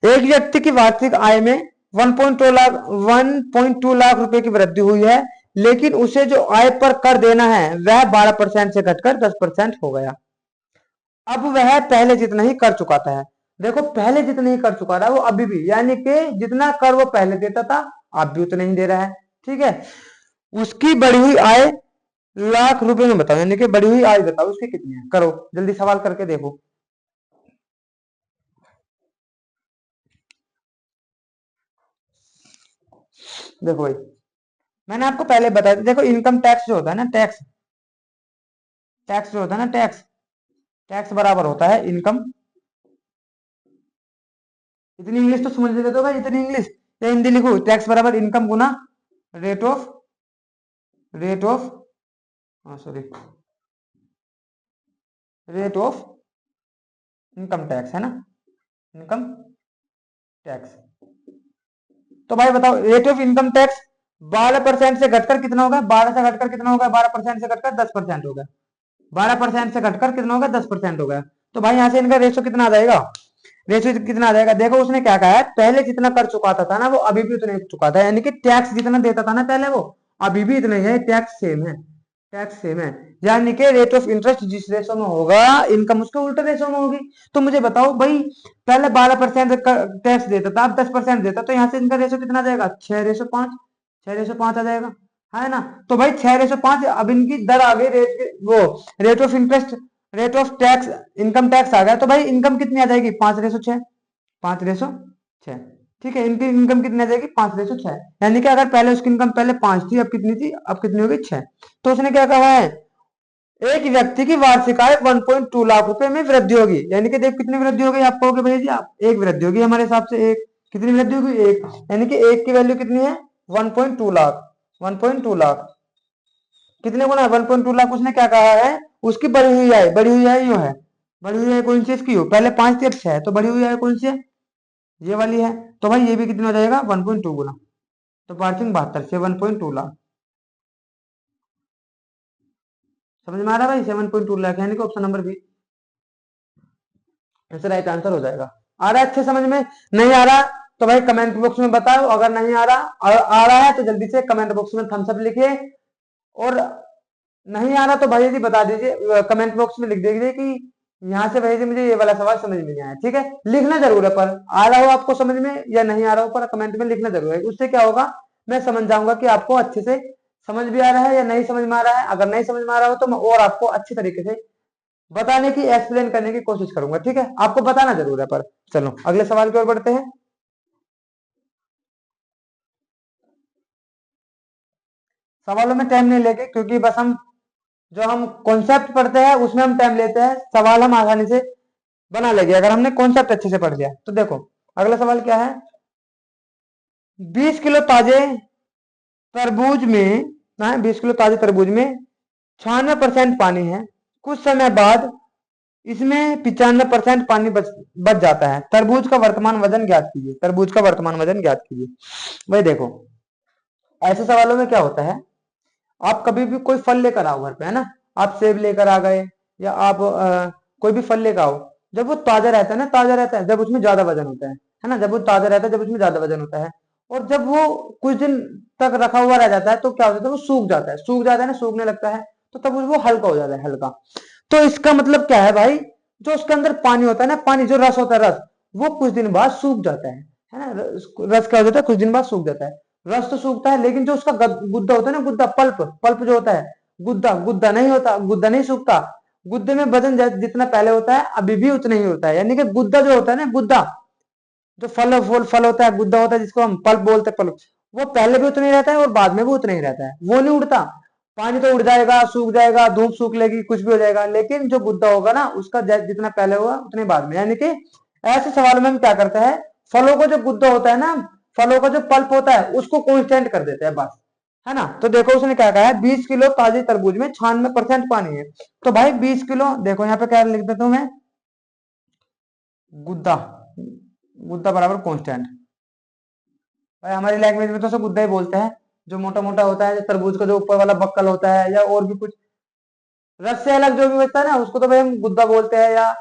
एक व्यक्ति की वार्षिक आय में 1.2 लाख रुपए की वृद्धि हुई है, लेकिन उसे जो आय पर कर देना है वह 12% से घटकर 10% हो गया। अब वह पहले जितना ही कर चुका था। देखो पहले जितना ही कर चुका था वो अभी भी, यानी कि जितना कर वो पहले देता था अब भी उतना ही दे रहा है, ठीक है। उसकी बढ़ी हुई आय लाख रुपए में बताओ, यानी कि बढ़ी हुई आय बताओ उसकी कितनी है, करो जल्दी सवाल करके देखो। देखो भाई मैंने आपको पहले बताया था, देखो इनकम टैक्स जो होता है ना, टैक्स टैक्स जो होता है ना, टैक्स टैक्स बराबर होता है इनकम। इतनी इंग्लिश तो समझ लेते हो भाई, इतनी इंग्लिश या हिंदी लिखो, टैक्स बराबर income Guna rate of rate of sorry rate of income tax, है ना, इनकम टैक्स। तो भाई बताओ रेट ऑफ इनकम टैक्स 12% से घटकर कितना होगा, 12 से घटकर कितना होगा, 12% से घटकर 10% होगा, 12% से घटकर कितना होगा, 10% होगा। तो भाई यहाँ से इनका रेशो कितना आ जाएगा, रेशो कितना आ जाएगा। देखो उसने क्या कहा है, पहले जितना कर चुकाता था ना वो अभी भी उतना ही चुकाता है, यानी कि टैक्स जितना देता था ना पहले वो अभी भी इतना ही है, टैक्स सेम है, टैक्स सेम है। यानी कि रेट ऑफ इंटरेस्ट जिस रेशो में होगा इनकम उसके उल्टे रेशो में होगी। तो मुझे बताओ भाई पहले 12% टैक्स देता था अब 10% देता, तो यहाँ से इनका रेशो कितना आ जाएगा, 6:5, 6:5 आ जाएगा, है ना। तो भाई 6:5 अब इनकी दर आ गई, वो rate of interest, rate of tax income tax आ गया, तो भाई इनकम कितनी आ जाएगी, 5:6, 5:6, ठीक है। इनकी इनकम कितनी आ जाएगी, 5:6, यानी कि अगर पहले उसकी इनकम पहले 5 थी अब कितनी थी, अब कितनी होगी, 6। तो उसने क्या कहा है, एक व्यक्ति की वार्षिक आय 1.2 लाख रुपए में वृद्धि होगी, यानी कि देख कितनी वृद्धि होगी, आप कहोगे भैया जी आप एक वृद्धि होगी हमारे हिसाब से, एक कितनी वृद्धि होगी, एक, यानी कि एक की वैल्यू कितनी है, 1.2 लाख, 1.2 लाख कितने गुना है, 1.2 लाख। उसने क्या कहा है, उसकी बढ़ी हुई आय, बढ़ी हुई आय यो है, बढ़ी हुई आय कौन सी इसकी हो, पहले 5 थी अब 6 है, तो बढ़ी हुई आय कौन सी है, ये वाली है। तो भाई ये भी कितना हो जाएगा, 1.2 गुना, तो वार्षिक 72 से 1.2 लाख। समझ में आ रहा है भाई, 7.2 लाख, यानी कि ऑप्शन नंबर बी ऐसे राइट आंसर हो जाएगा। आ रहा है अच्छे समझ में, नहीं आ रहा तो भाई कमेंट बॉक्स में बताओ, अगर नहीं आ रहा आ रहा है तो जल्दी से कमेंट बॉक्स में थम्स अप लिखिए, और नहीं आ रहा तो भाई जी बता दीजिए, कमेंट बॉक्स में लिख दीजिए कि यहाँ से भाई जी मुझे ये वाला सवाल समझ में नहीं आया, ठीक है। लिखना जरूर है, पर आ रहा हो आपको समझ में या नहीं आ रहा हो पर कमेंट में लिखना जरूर है, उससे क्या होगा मैं समझ जाऊंगा कि आपको अच्छे से समझ भी आ रहा है या नहीं समझ में आ रहा है। अगर नहीं समझ में आ रहा हो तो मैं और आपको अच्छी तरीके से बताने की, एक्सप्लेन करने की कोशिश करूंगा, ठीक है। आपको बताना जरूर है पर। चलो अगले सवाल की ओर बढ़ते हैं। सवालों में टाइम नहीं लेके, क्योंकि बस हम जो हम कॉन्सेप्ट पढ़ते हैं उसमें हम टाइम लेते हैं, सवाल हम आसानी से बना लेंगे अगर हमने कॉन्सेप्ट अच्छे से पढ़ लिया। तो देखो अगला सवाल क्या है, 20 किलो ताजे तरबूज में, 20 किलो ताजे तरबूज में 96% पानी है, कुछ समय बाद इसमें 95% पानी बच जाता है, तरबूज का वर्तमान वजन ज्ञात कीजिए, तरबूज का वर्तमान वजन ज्ञात कीजिए। भाई देखो ऐसे सवालों में क्या होता है, आप कभी भी कोई फल लेकर आओ घर पे, है ना, आप सेब लेकर आ गए या आप कोई भी फल लेकर आओ, जब वो ताजा रहता है ना, ताजा रहता है जब उसमें ज्यादा वजन होता है, है ना। जब वो ताजा रहता है, जब उसमें ज्यादा वजन होता है। और जब वो कुछ दिन तक रखा हुआ रह जाता है तो क्या होता है, वो सूख जाता है, सूख जाता है ना, सूखने लगता है, तो तब वो हल्का हो जाता है, हल्का। तो इसका मतलब क्या है भाई, जो उसके अंदर पानी होता है ना, पानी जो रस होता है, रस, वो कुछ दिन बाद सूख जाता है ना। रस क्या हो जाता है, कुछ दिन बाद सूख जाता है। रस तो सूखता है, लेकिन जो उसका गुद्दा होता है ना, गुद्दा, पल्प, पल्प जो होता है, गुद्दा, गुद्दा नहीं होता, गुद्दा नहीं सूखता। गुद्दे में वजन जितना पहले होता है अभी भी उतना ही होता है, यानी कि गुद्दा जो होता है ना, गुद्दा, जो फल होता है, गुद्दा होता है, जिसको हम पल्प बोलते हैं, पल्प, वो पहले भी उतना ही रहता है और बाद में भी उतना ही रहता है, वो नहीं उड़ता। पानी तो उड़ जाएगा, सूख जाएगा, धूप सूख लेगी, कुछ भी हो जाएगा, लेकिन जो गुद्दा होगा ना, उसका जितना पहले होगा उतने बाद में। यानी कि ऐसे सवालों में हम क्या करते हैं, फलों का जो गुद्दा होता है ना, फलों का जो पल्प होता है, उसको कांस्टेंट कर देते हैं बस, है ना। तो देखो उसने क्या कहा है, 20 किलो ताजे तरबूज में 96% पानी है। तो भाई 20 किलो, देखो यहाँ पे क्या लिख देता हूं मैं, गुद्दा, गुद्दा बराबर कांस्टेंट। भाई हमारी लैंग्वेज में तो सब गुद्दा ही बोलते हैं, जो मोटा मोटा होता है, जो तरबूज का जो ऊपर वाला बक्कल होता है, या और भी कुछ रस से अलग जो भी बचता है ना, उसको तो भाई हम गुद्दा बोलते हैं या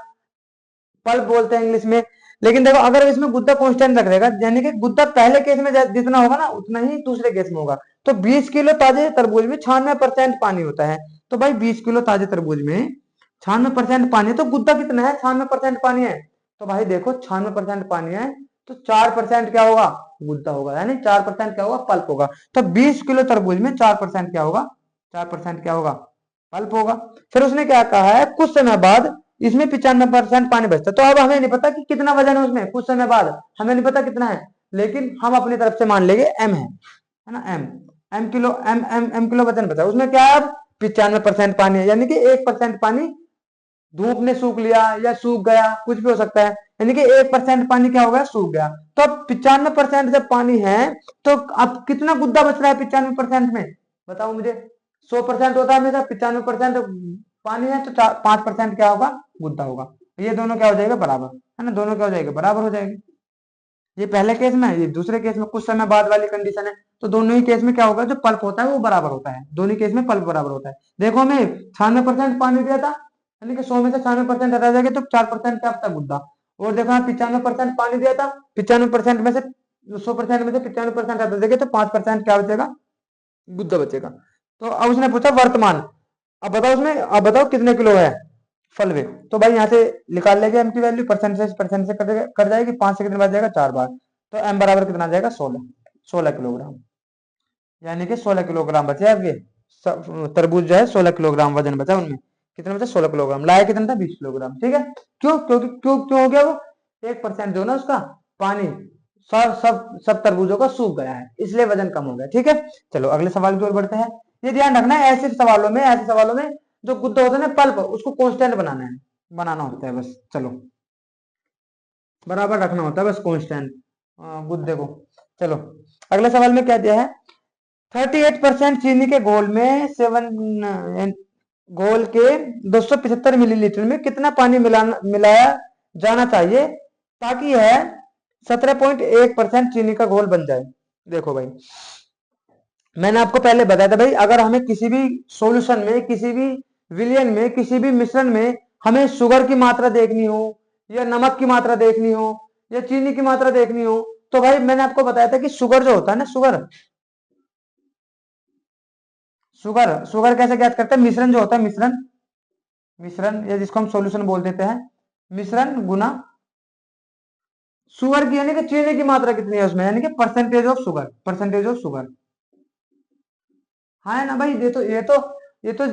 पल्प बोलते हैं इंग्लिश में। लेकिन देखो अगर इसमें गुद्दा कांस्टेंट रख देगा, यानी कि गुद्दा पहले केस में जितना होगा ना, उतना ही दूसरे केस में होगा। तो 20 किलो ताजे तरबूज में 96% पानी होता है। तो भाई 20 किलो ताजे तरबूज में 96% पानी है, तो गुद्दा कितना है, 96% पानी है। तो भाई देखो 96% पानी है, तो 4% क्या होगा, गुद्दा होगा, यानी 4% क्या होगा, पल्प होगा। तो 20 किलो तरबूज में 4% क्या होगा, 4% क्या होगा, पल्प होगा। फिर उसने क्या कहा है, कुछ समय बाद इसमें 95% पानी बचता है। तो अब हमें नहीं पता कि कितना वजन है उसमें, कुछ समय बाद हमें नहीं पता कितना है, लेकिन हम अपनी तरफ से मान लेंगे एम है ना, M, M kilo, M kilo वजन बचा। उसमें क्या है, अब 95% पानी है, यानी कि 1% पानी धूप ने सूख लिया या सूख गया, कुछ भी हो सकता है, यानी कि 1% पानी क्या हो गया, सूख गया। तो अब 95% जब पानी है, तो अब कितना गुद्दा बच रहा है 95% में, बताओ मुझे। 100% होता है हमेशा, 95% पानी है, तो 5% क्या होगा, गुद्दा होगा। ये दोनों क्या हो जाएगा, बराबर, है ना, दोनों क्या हो जाएगा, बराबर हो जाएंगे। ये पहले केस में, ये दूसरे केस में कुछ समय बाद वाली कंडीशन है। तो दोनों ही केस में क्या होगा, जो पल्प होता है वो बराबर होता है, दोनों केस में पल्प बराबर होता है। देखो हमें 96% पानी दिया था, यानी कि 100 में से 96% हटा जाएगा तो 4% क्या होता है, गुद्दा। और देखो 95% पानी दिया था, 95% में से 100% में से 95% हटा देंगे तो 5% क्या बचेगा, गुद्दा बचेगा। तो अब उसने पूछा वर्तमान, अब बताओ उसमें, अब बताओ कितने किलो है फल वे। तो भाई यहाँ से निकाल लेंगे एम की वैल्यू, परसेंट से कर जाएगी, 5 से कितने बार जाएगा, 4 बार। तो एम बराबर कितना आ जाएगा, 16, 16 किलोग्राम, यानी कि 16 किलोग्राम बचे अब ये तरबूज जो है, 16 किलोग्राम वजन बचा उनमें। कितना बचा, 16 किलोग्राम, लाया कितना था, 20 किलोग्राम, ठीक है। क्यों, क्योंकि क्यों हो गया वो, 1% जो ना उसका पानी सब तरबूजों का सूख गया है, इसलिए वजन कम हो गया, ठीक है। चलो अगले सवाल की ओर बढ़ते हैं। ये ध्यान रखना है, ऐसे सवालों में जो गुद्दा होता है ना, पल्प, उसको कांस्टेंट बनाना है, बनाना होता है बस। चलो बराबर रखना होता है बस कांस्टेंट गुद्दे को। चलो अगले सवाल में क्या दिया है, 38% चीनी के घोल में 7 घोल के 275 मिलीलीटर में कितना पानी मिलाया जाना चाहिए ताकि यह 17.1% चीनी का घोल बन जाए। देखो भाई मैंने आपको पहले बताया था भाई, अगर हमें किसी भी सॉल्यूशन में, किसी भी विलयन में, किसी भी मिश्रण में हमें शुगर की मात्रा देखनी हो, या नमक की मात्रा देखनी हो, या चीनी की मात्रा देखनी हो, तो भाई मैंने आपको बताया था कि शुगर जो होता है ना, शुगर, शुगर कैसे ज्ञात करते हैं, मिश्रण जो होता है, मिश्रण या जिसको हम सॉल्यूशन बोल देते हैं, मिश्रण गुना शुगर की, यानी कि चीनी की मात्रा कितनी है उसमें, यानी कि percentage of sugar, percentage of sugar. हाँ है ना भाई, ये तो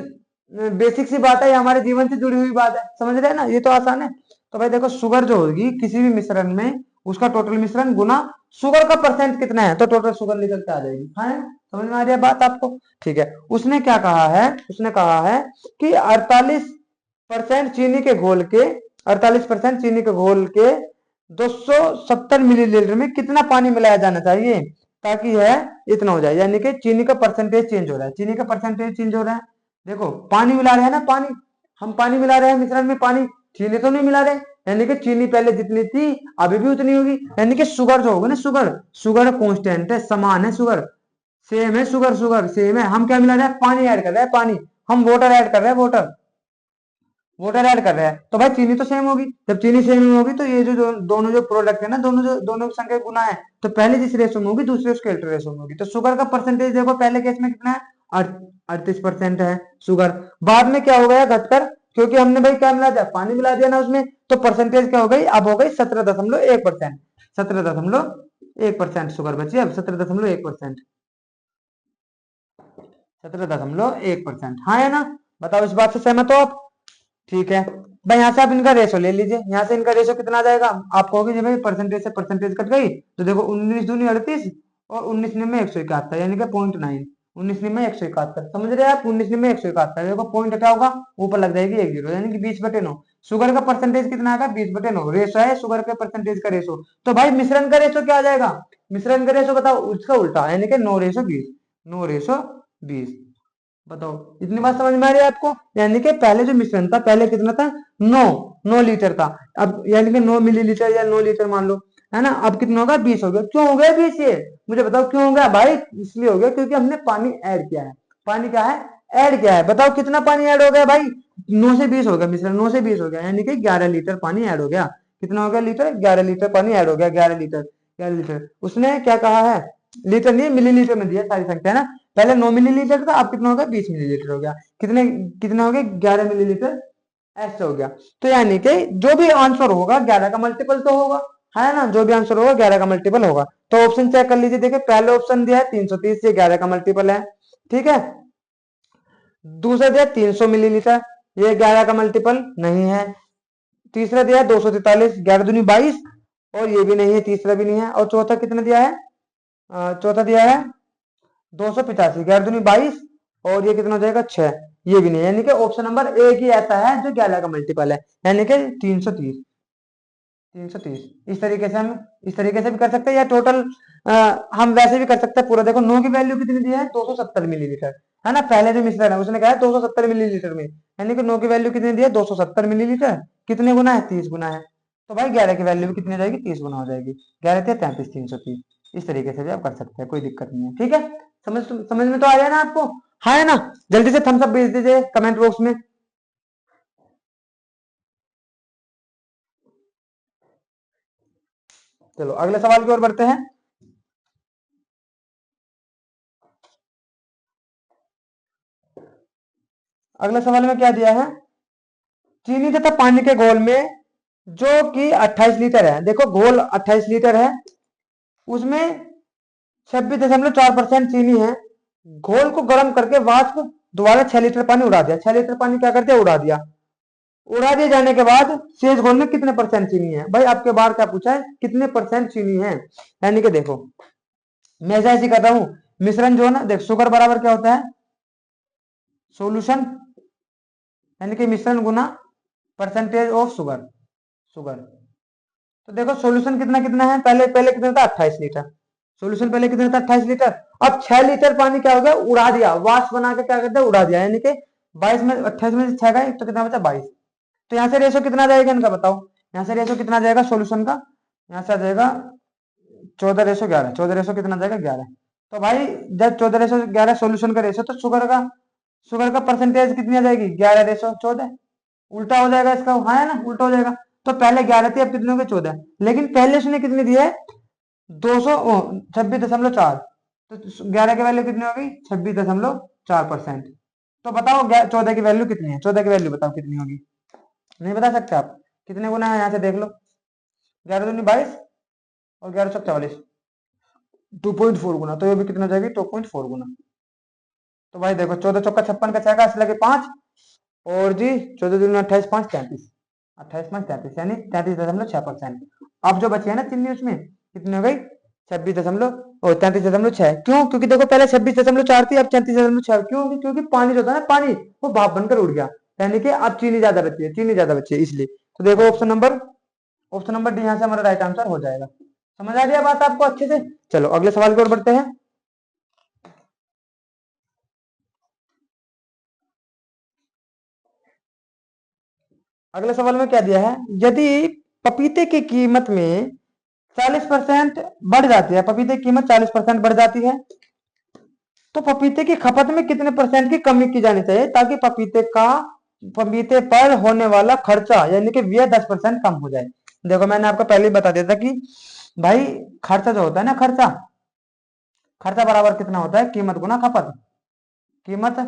बेसिक सी बात है, ये हमारे जीवन से जुड़ी हुई बात है, समझ रहे हैं ना, ये तो आसान है। तो भाई देखो शुगर जो होगी किसी भी मिश्रण में, उसका टोटल मिश्रण गुना शुगर का परसेंट कितना है, तो टोटल शुगर निकल के आ जाएगी। हाँ समझ में आ रही है बात आपको, ठीक है। उसने क्या कहा है, उसने कहा है कि 48% चीनी के घोल के, 48% चीनी के घोल के 270 मिलीलीटर में कितना पानी मिलाया जाना चाहिए ताकि यह इतना हो जाए, यानी कि चीनी का परसेंटेज चेंज हो रहा है, चीनी का परसेंटेज चेंज हो रहा है। देखो पानी मिला रहे हैं ना, पानी, हम पानी मिला रहे हैं मिश्रण में, पानी, चीनी तो नहीं मिला रहे, यानी कि चीनी पहले जितनी थी अभी भी उतनी होगी, यानी कि शुगर जो होगा ना, शुगर कांस्टेंट है, समान है, शुगर सेम है, शुगर सेम है। हम क्या मिला रहे हैं, पानी ऐड कर रहे हैं, पानी, हम वाटर ऐड कर रहे हैं, वाटर, वाटर ऐड कर रहा है, तो भाई चीनी तो सेम होगी। जब चीनी सेम होगी तो ये जो दोनों जो प्रोडक्ट है ना, दोनों की संख्या गुना है, तो पहले जिस रेशो में होगी दूसरे उसके अल्टर रेशो में होगी। तो शुगर का परसेंटेज देखो पहले केस में कितना है, 38% है शुगर। बाद में क्या हो गया घटकर, क्योंकि हमने भाई क्या मिला दिया, पानी मिला दिया ना उसमें, तो परसेंटेज क्या हो गई, अब हो गई 17.1%। 17.1% शुगर बची अब, 17.1%। 17.1%, हाँ है ना। बताओ इस बात से सहमत हो आप? ठीक है भाई, यहाँ से आप इनका रेशो ले लीजिए। यहाँ से इनका रेशो कितना आ जाएगा, आप कहोगे जी भाई परसेंटेज से परसेंटेज कट गई, तो देखो 19 दूनी 38 और 19 निमे 171, यानी कि 0.9। 19 निमे 171, समझ रहे हैं आप? 19 निमे 171, देखो पॉइंट क्या होगा, ऊपर लग जाएगी 1 जीरो, यानी कि 20/9। शुगर का परसेंटेज कितना आएगा, 20/9। रेशो है शुगर के परसेंटेज का रेशो। तो भाई मिश्रण का रेशो क्या आ जाएगा, मिश्रण का रेशो बताओ, उसका उल्टा, यानी कि 9:20। 9:20। बताओ इतनी बात समझ में आ रही है आपको? यानी कि पहले जो मिश्रण था, पहले कितना था, 9 लीटर था, अब यानी कि 9 मिलीलीटर या 9 लीटर मान लो, है ना। अब कितना होगा, 20 हो गया। क्यों हो गया 20? ये मुझे बताओ क्यों हो गया भाई? इसलिए हो गया क्योंकि हमने पानी ऐड किया है। पानी क्या है, ऐड किया है। बताओ कितना पानी ऐड हो गया भाई, 9 से 20 हो गया मिश्रण, 9 से 20 हो गया, यानी कि 11 लीटर पानी ऐड हो गया। कितना हो गया लीटर, 11 लीटर पानी ऐड हो गया, 11 लीटर। 11 लीटर उसने क्या कहा है, लीटर नहीं मिलीलीटर में दिया सारी संख्या, है ना। पहले 9 मिलीलीटर था, अब कितना हो गया, 20 मिलीलीटर हो गया। कितने कितना हो गया, 11 मिलीलीटर ऐसे हो गया। तो यानी कि जो भी आंसर होगा 11 का मल्टीपल तो होगा, है ना। जो भी आंसर होगा 11 का मल्टीपल होगा। तो ऑप्शन चेक कर लीजिए, देखिए पहले ऑप्शन दिया है 330, ये 11 का मल्टीपल है, ठीक है। दूसरा दिया 300 मिलीलीटर, ये 11 का मल्टीपल नहीं है। तीसरा दिया है 243, 11 दूनी 22, और ये भी नहीं है, तीसरा भी नहीं है। और चौथा कितना दिया है, चौथा दिया है 285, 11 दूनी 22, और ये कितना हो जाएगा 6, ये भी नहीं। यानी कि ऑप्शन नंबर एक ही ऐसा है जो 11 का मल्टीपल है, यानी कि 330। 330 इस तरीके से भी कर सकते हैं, या टोटल हम वैसे भी कर सकते हैं पूरा। देखो 9 की वैल्यू कितनी दी है, 270 मिलीलीटर, है ना। पहले जो मिश्रण है उसने कहा है 270 मिलीलीटर में, यानी कि 9 की वैल्यू कितनी दी है, 270 मिलीलीटर। कितने गुना है, 30 गुना है। तो भाई 11 की वैल्यू भी कितनी हो जाएगी, 30 गुना हो जाएगी। 11 थे 33, 330। इस तरीके से भी आप कर सकते हैं, कोई दिक्कत नहीं है, ठीक है। समझ में तो आ गया ना आपको? हाँ है ना। जल्दी से थम्स अप भेज दीजिए कमेंट बॉक्स में। चलो अगले सवाल की ओर बढ़ते हैं। अगले सवाल में क्या दिया है, चीनी तथा पानी के घोल में जो कि 28 लीटर है, देखो घोल 28 लीटर है, उसमें 26.4% चीनी है। घोल को गर्म करके वाष्प दोबारा 6 लीटर पानी उड़ा दिया। 6 लीटर पानी क्या कर दिया, उड़ा दिया। उड़ा दिए जाने के बाद शेष घोल में कितने परसेंट चीनी है? भाई आपके बाहर क्या पूछा है, कितने परसेंट चीनी है। यानी कि देखो मैं ऐसे कर रहा हूं, मिश्रण जो है ना, देख शुगर बराबर क्या होता है, सोल्यूशन, यानी कि मिश्रण गुना परसेंटेज ऑफ शुगर। शुगर, तो देखो सॉल्यूशन कितना कितना है, पहले पहले कितना था, 28 लीटर। सॉल्यूशन पहले कितना था, 28 लीटर। अब 6 लीटर पानी क्या हो गया, उड़ा दिया, वाष्प बना के क्या करते हैं, उड़ा दिया। यानी कि 22 में 28 में से 6 गए तो कितना बचा, 22। तो यहाँ से रेशो कितना जाएगा इनका, बताओ। यहाँ से रेशो कितना जाएगा सोल्यूशन का, यहाँ से आ जाएगा 14:11। 14 कितना जाएगा, 11। तो भाई जब 14:11 सोल्यूशन का रेशो, तो शुगर का परसेंटेज कितनी आ जाएगी, 11:14। उल्टा हो जाएगा इसका, हाँ है ना, उल्टा हो जाएगा। तो पहले 11 थी, अब कितने हो गए, 14। लेकिन पहले उसने कितनी दी है, 26.4। तो 11 की वैल्यू कितनी हो गई, 26.4%। तो बताओ 14 की वैल्यू कितनी है, 14 की वैल्यू बताओ कितनी होगी, नहीं बता सकते आप? कितने गुना है, यहाँ से देख लो, 11 दूनी 22 और 11 चौक 44, 2.4 गुना। तो ये भी कितना हो जाएगी, 2.4 गुना। तो भाई देखो 14 चौका 56 का 6 का लगे 5, और जी 14 दूनी 28, 5 33, 28 5 33, यानी 33.6%। अब जो बची है ना चीनी, उसमें कितनी हो गई, 33.6। क्यों, क्योंकि देखो पहले 26.4 थी, अब 33.6। क्यों, क्योंकि पानी जो था ना, पानी वो भाप बनकर उड़ गया, यानी कि अब चीनी ज्यादा बची है, चीनी ज्यादा बची है इसलिए। तो देखो ऑप्शन नंबर डी यहाँ से हमारा राइट आंसर हो जाएगा। समझ आ रही है बात आपको अच्छे से? चलो अगले सवाल की ओर बढ़ते हैं। अगले सवाल में क्या दिया है, यदि पपीते की कीमत में 40% बढ़ जाती है, पपीते की कीमत 40% बढ़ जाती है, तो पपीते की खपत में कितने परसेंट की कमी की जानी चाहिए, ताकि पपीते का पपीते पर होने वाला खर्चा यानी कि व्यय 10% कम हो जाए। देखो मैंने आपको पहले ही बता दिया था कि भाई खर्चा जो होता है ना, खर्चा खर्चा बराबर कितना होता है, कीमत गुना खपत, कीमत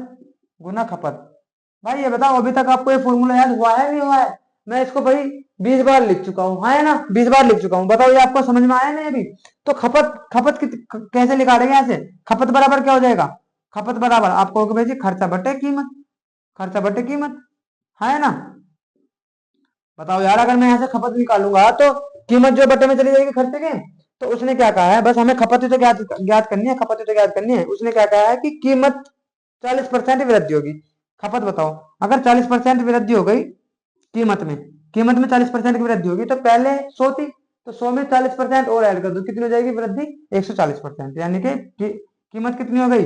गुना खपत। भाई ये बताओ अभी तक आपको ये फॉर्मूला याद हुआ है नहीं हुआ है? मैं इसको भाई 20 बार लिख चुका हूँ, है ना, 20 बार लिख चुका हूँ। बताओ ये आपको समझ में आया नहीं अभी? तो खपत खपत कैसे निकालेंगे यहाँ से? खपत बराबर क्या हो जाएगा? खपत बराबर आप कहोगे भाई जी खर्चा बटे कीमत, खर्चा बटे कीमत, है ना। बताओ यार अगर मैं यहाँ से खपत निकालूंगा तो कीमत जो बटे में चली जाएगी खर्चे के। तो उसने क्या कहा है, बस हमें खपत ही तो ज्ञात ज्ञात करनी है, खपत ही तो ज्ञात करनी है। उसने क्या कहा है कि कीमत 40% वृद्धि होगी। खपत बताओ, अगर 40% वृद्धि हो गई कीमत में, कीमत में 40% की वृद्धि होगी तो पहले 100 थी, तो 100 में 40% और ऐड कर दो, कितनी हो जाएगी वृद्धि? 140%। यानी कि कीमत कितनी हो गई?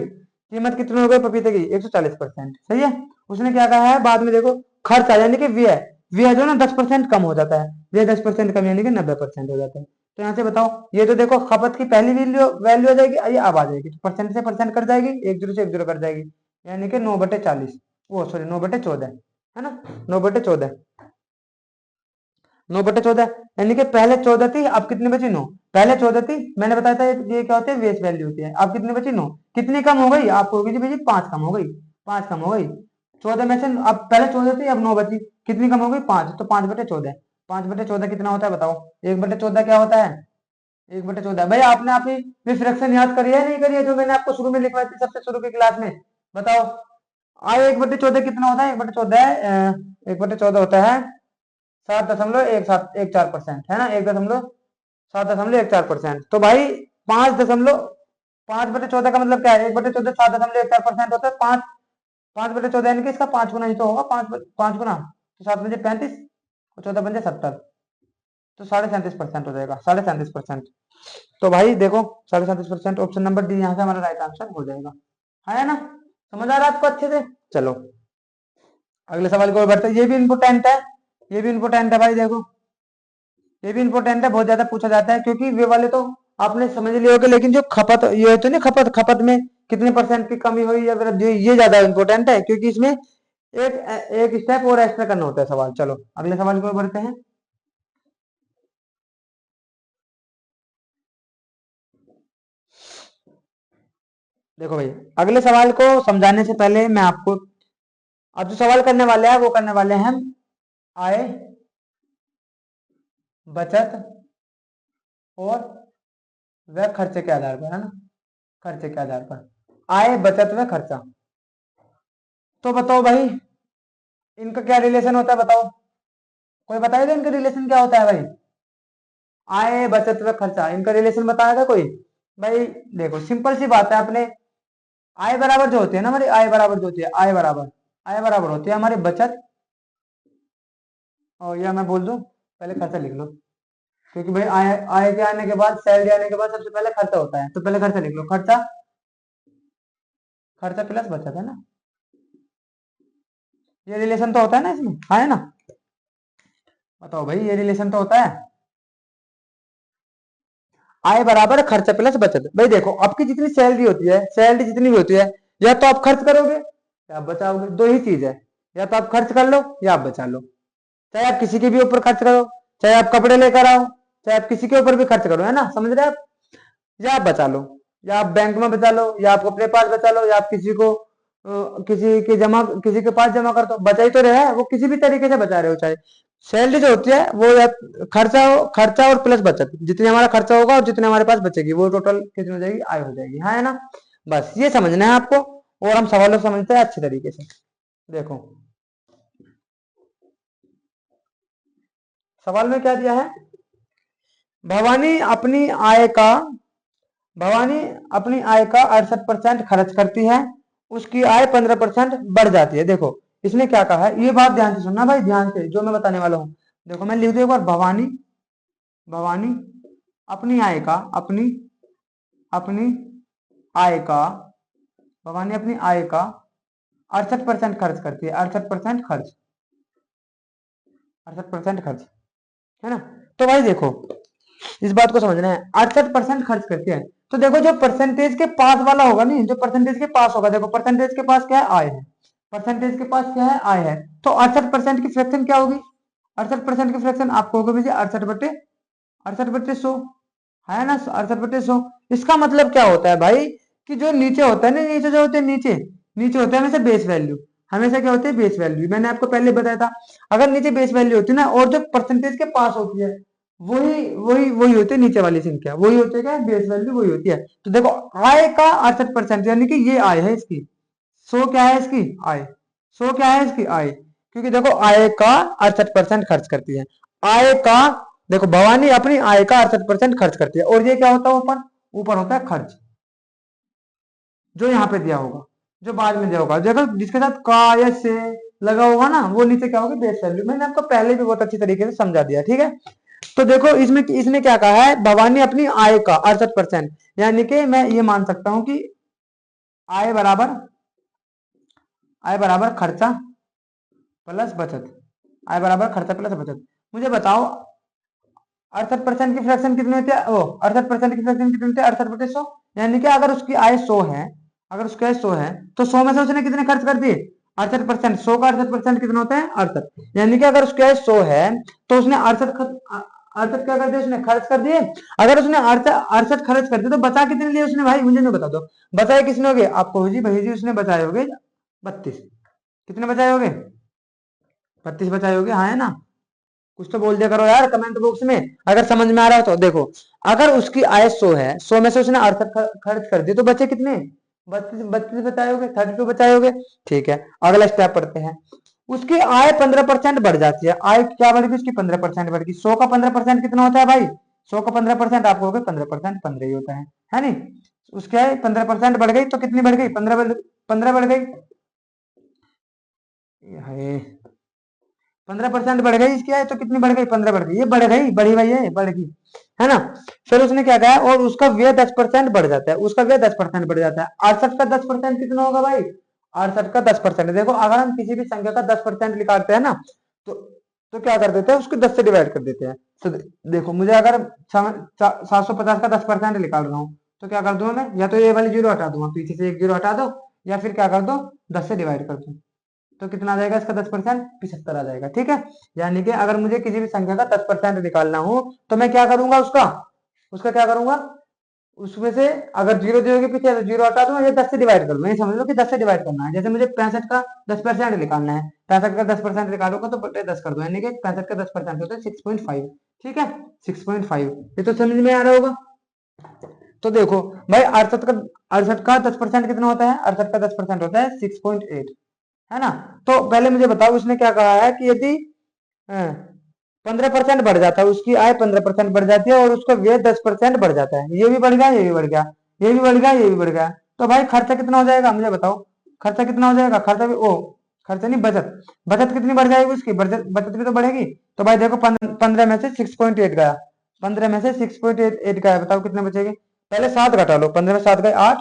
कीमत कितनी हो गई पपीते की? 140%। सही है। उसने क्या कहा है बाद में, देखो खर्चा यानी कि व्यय, व्यय जो ना 10% कम हो जाता है, व्यय 10% कम यानी कि 90% हो जाता है। तो यहाँ से बताओ ये तो देखो खपत की पहली वैल्यू वैल्यू आ जाएगी, ये अब आ जाएगी, तो परसेंट से परसेंट कट जाएगी, एक जीरो से एक जीरो कट जाएगी, यानी कि 9/40, वो सॉरी 9/14, है ना, 9/14, 9/14। यानी कि पहले 14 थी, अब कितनी बची? 9। पहले 14 थी, मैंने बताया था ये क्या होती है, बेस वैल्यू होती है। अब कितनी बची? 9। कितनी कम हो गई? आपको होगी जी भाई 5 कम हो गई, 5 कम हो गई 14 में से। अब पहले 14 थी, अब 9 बची, कितनी कम हो गई? 5। तो 5/14, 5/14 कितना होता है बताओ? 1/14 क्या होता है? 1/14 भाई आपने अपनी फ्रैक्शन याद करी है नहीं करी है, जो मैंने आपको शुरू में लिखवाई थी सबसे शुरू की क्लास में? बताओ आए 1/14 कितना होता है? 1/14 होता है 7.114%, है ना, 1.7.114%। तो भाई 5.5/14 का मतलब क्या है? 1/14 7.114% होता है। 5/14 यानी कि इसका 5 गुना ही तो होगा, 5 गुना, तो 7×5 = 35, 14×5 = 70, तो 37.5% हो जाएगा, 37.5%। तो भाई देखो 37.5%, ऑप्शन नंबर डी यहाँ से हमारा राइट आंसर हो जाएगा, है ना। समझ आ रहा है आपको अच्छे से? चलो अगले सवाल की ओर बढ़ते हैं। ये भी इंपोर्टेंट है, ये भी इंपोर्टेंट है भाई, देखो ये भी इंपोर्टेंट है, बहुत ज्यादा पूछा जाता है, क्योंकि वे वाले तो आपने समझ लिए होगे, लेकिन जो खपत ये होती है ना, खपत खपत में कितने परसेंट की कमी हुई या वृद्धि हुई, ये ज्यादा इंपोर्टेंट है, क्योंकि इसमें एक एक स्टेप और एक्स्ट्रा करना होता है सवाल। चलो अगले सवाल की ओर बढ़ते हैं। देखो भाई अगले सवाल को समझाने से पहले मैं आपको अब जो सवाल करने वाले हैं वो करने वाले हैं हम आय, बचत और वह खर्चे के आधार पर, है ना, खर्चे के आधार पर, आय बचत व खर्चा। तो बताओ भाई इनका क्या रिलेशन होता है? बताओ कोई बताएगा इनका रिलेशन क्या होता है भाई? आय बचत व खर्चा, इनका रिलेशन बताएगा कोई? भाई देखो सिंपल सी बात है, अपने आय बराबर जो होती है ना, हमारी आय बराबर जो होती है, आय बराबर होती है हमारी बचत, और या मैं बोल दूं पहले खर्चा लिख लो, क्योंकि भाई आय आय के आने के बाद, सैलरी आने के बाद सबसे पहले खर्चा होता है, तो पहले खर्चा लिख लो, खर्चा, खर्चा प्लस बचत, है ना, ये रिलेशन तो होता है ना इसमें, हाँ है ना। बताओ भाई ये रिलेशन तो होता है, आय बराबर खर्चा प्लस बचत। भाई देखो आपकी जितनी सैलरी होती है, सैलरी जितनी भी होती है, या तो आप खर्च करोगे या आप बचाओगे, दो ही चीज है, या तो आप खर्च कर लो या आप बचा लो। चाहे आप किसी के भी ऊपर खर्च करो, चाहे आप कपड़े लेकर आओ, चाहे आप किसी के ऊपर भी खर्च करो, है ना, समझ रहे आप, या आप बचा लो, या आप बैंक में बचा लो, या आप अपने पास बचा लो, या आप किसी को किसी के पास जमा कर दो, बचा ही तो रहे हैं, वो किसी भी तरीके से बचा रहे हो। चाहे सैलरी जो होती है वो या खर्चा और प्लस बचत, जितने हमारा खर्चा होगा और जितने हमारे पास बचेगी वो टोटल कितनी हो जाएगी? आय हो जाएगी, हाँ है ना। बस ये समझना है आपको, और हम सवालों समझते हैं अच्छे तरीके से। देखो सवाल में क्या दिया है, भवानी अपनी आय का भवानी अपनी आय का 68% खर्च करती है, उसकी आय 15% बढ़ जाती है। देखो इसने क्या कहा है, ये बात ध्यान से सुनना भाई, ध्यान से जो मैं बताने वाला हूं। देखो मैं लिख दूं एक बार, भवानी भवानी अपनी आय का अपनी अपनी आय का भवानी अपनी आय का 68% खर्च करती है, 68% खर्च, 68% खर्च, है ना। तो भाई देखो इस बात को समझना है, 68% खर्च करती है, तो देखो जो परसेंटेज के पास वाला होगा नहीं, जो परसेंटेज के पास होगा, देखो परसेंटेज के पास क्या है? आय है, परसेंटेज के पास क्या है, आय है। तो 68% की फ्रैक्शन क्या होगी, 68% की फ्रैक्शन आपको होगी भैया 68/100 है ना, 68/100। इसका मतलब क्या होता है भाई, कि जो नीचे होता है ना, नीचे जो होते हैं, नीचे नीचे होते हैं हमेशा बेस वैल्यू, हमेशा क्या होते हैं बेस वैल्यू। मैंने आपको पहले बताया था, अगर नीचे बेस वैल्यू होती है ना, और जो परसेंटेज के पास होती है, वही होती है नीचे वाली संख्या, वही होती है क्या, बेस वैल्यू वही होती है। तो देखो आय का 68%, यानी कि ये आय है इसकी, 100 क्या है इसकी आय, 100 क्या है इसकी आय, क्योंकि देखो आय का 68% खर्च करती है, आय का, देखो भवानी अपनी आय का 68% खर्च करती है, और ये क्या होता है ऊपर, ऊपर होता है खर्च, जो यहाँ पे दिया होगा, जो बाद में दिया होगा, देखो जिसके साथ का या से लगा होगा ना, वो नीचे क्या होगा, बेस वैल्यू। मैंने आपको पहले भी बहुत अच्छी तरीके से समझा दिया, ठीक है। तो देखो इसमें इसने क्या कहा है, भवानी अपनी आय का 68%, यानी कि मैं ये मान सकता हूं कि आय बराबर, आय बराबर खर्चा प्लस बचत, आय बराबर खर्चा प्लस बचत। मुझे बताओ 68% की फ्रैक्शन कितनी होती है, ओ 68% की फ्रैक्शन कितनी होती है, 68/100, यानी कि अगर उसकी आय 100 है, अगर उसकी आय 100 है, तो 100 में से उसने कितने खर्च कर दिए, 68%, 100 का 68% कितना होता है 68, यानी कि अगर उसकी आय 100 है, तो उसने 68 क्या कर दिया, उसने खर्च कर दिए। अगर उसने 68 खर्च कर दिए, तो बचा कितने लिए उसने भाई, मुझे नहीं बता दो, बचाए किसने होगे, आपको जी भाई जी उसने बचाए होगे 32, कितने बचाए होगे, 32 बचाए होगे, हाँ है ना। कुछ तो बोल दिया करो यार कमेंट बॉक्स में, अगर समझ में आ रहा हो तो। देखो अगर उसकी आय 100 है, 100 में से उसने 68 खर्च कर दिए, तो बचे कितने, 32 बचाए होगे, 32 बचाए होगे। ठीक है, अगला स्टेप पढ़ते हैं। उसकी आय 15% बढ़ जाती है, आय क्या बढ़ गई उसकी, 15% बढ़ गई। 100 का 15% कितना होता है भाई, 100 का 15% आपको हो गया 15%, 15 ही होता है नहीं। उसकी आय 15% बढ़ गई, तो कितनी बढ़ गई, 15 बढ़ गई, 15% बढ़ गई इसकी आय, तो कितनी बढ़ गई, 15 बढ़ गई, ये बढ़ गई, बढ़ी भाई है, बढ़ गई, है ना। फिर उसने क्या कहा, और उसका व्यय 10% बढ़ जाता है, उसका व्यय 10% बढ़ जाता है। 68 का 10% कितना होगा भाई, 68 का 10%, देखो अगर हम किसी भी संख्या का 10% निकालते हैं ना, तो तो क्या कर देते हैं, उसको 10 से डिवाइड कर देते हैं। तो देखो मुझे अगर 750 का 10% निकाल रहा हूँ, तो क्या कर दूंगा मैं, या तो ये वाली जीरो हटा दूंगा, पीछे से एक जीरो हटा दो, या फिर क्या कर दो 10 से डिवाइड कर दो, तो कितना आ जाएगा इसका 10%, 75 आ जाएगा, ठीक है। यानी कि अगर मुझे किसी भी संख्या का 10% निकालना हो, तो मैं क्या करूंगा, उसका उसका क्या करूंगा, उसमें से अगर जीरो जीरो के पीछे तो जीरो हटा दूंगा, या 10 से डिवाइड कर दूंगा, ये समझ लो कि 10 से डिवाइड करना है। जैसे मुझे 65 का 10% निकालना है, 65 का 10% निकालूंगा तो बटे 10 कर दो, यानी कि 65 का 10% होता है 6.5, ठीक है 6.5। ये तो समझ में आ रहा होगा। तो देखो भाई 68 का 10% कितना होता है, 68 का 10% होता है 6.8, है ना। तो पहले मुझे बताओ उसने क्या कहा है, कि यदि 15% बढ़ जाता है, उसकी आय 15% बढ़ जाती है, और उसका व्यय 10% बढ़ जाता है, ये भी बढ़ गया, ये भी बढ़ गया, ये भी बढ़ गया, ये भी बढ़ गया, तो भाई खर्चा कितना हो जाएगा, मुझे बताओ खर्चा कितना हो जाएगा, खर्चा भी ओ, खर्चा नहीं बचत, बचत कितनी बढ़ जाएगी उसकी, बचत बचत भी तो बढ़ेगी। तो भाई देखो 15 में से 6.8 गया, 15 में से 6.8 गया, बताओ कितने बचेंगे, पहले 7 घटा लो, 15 में 7 गए 8,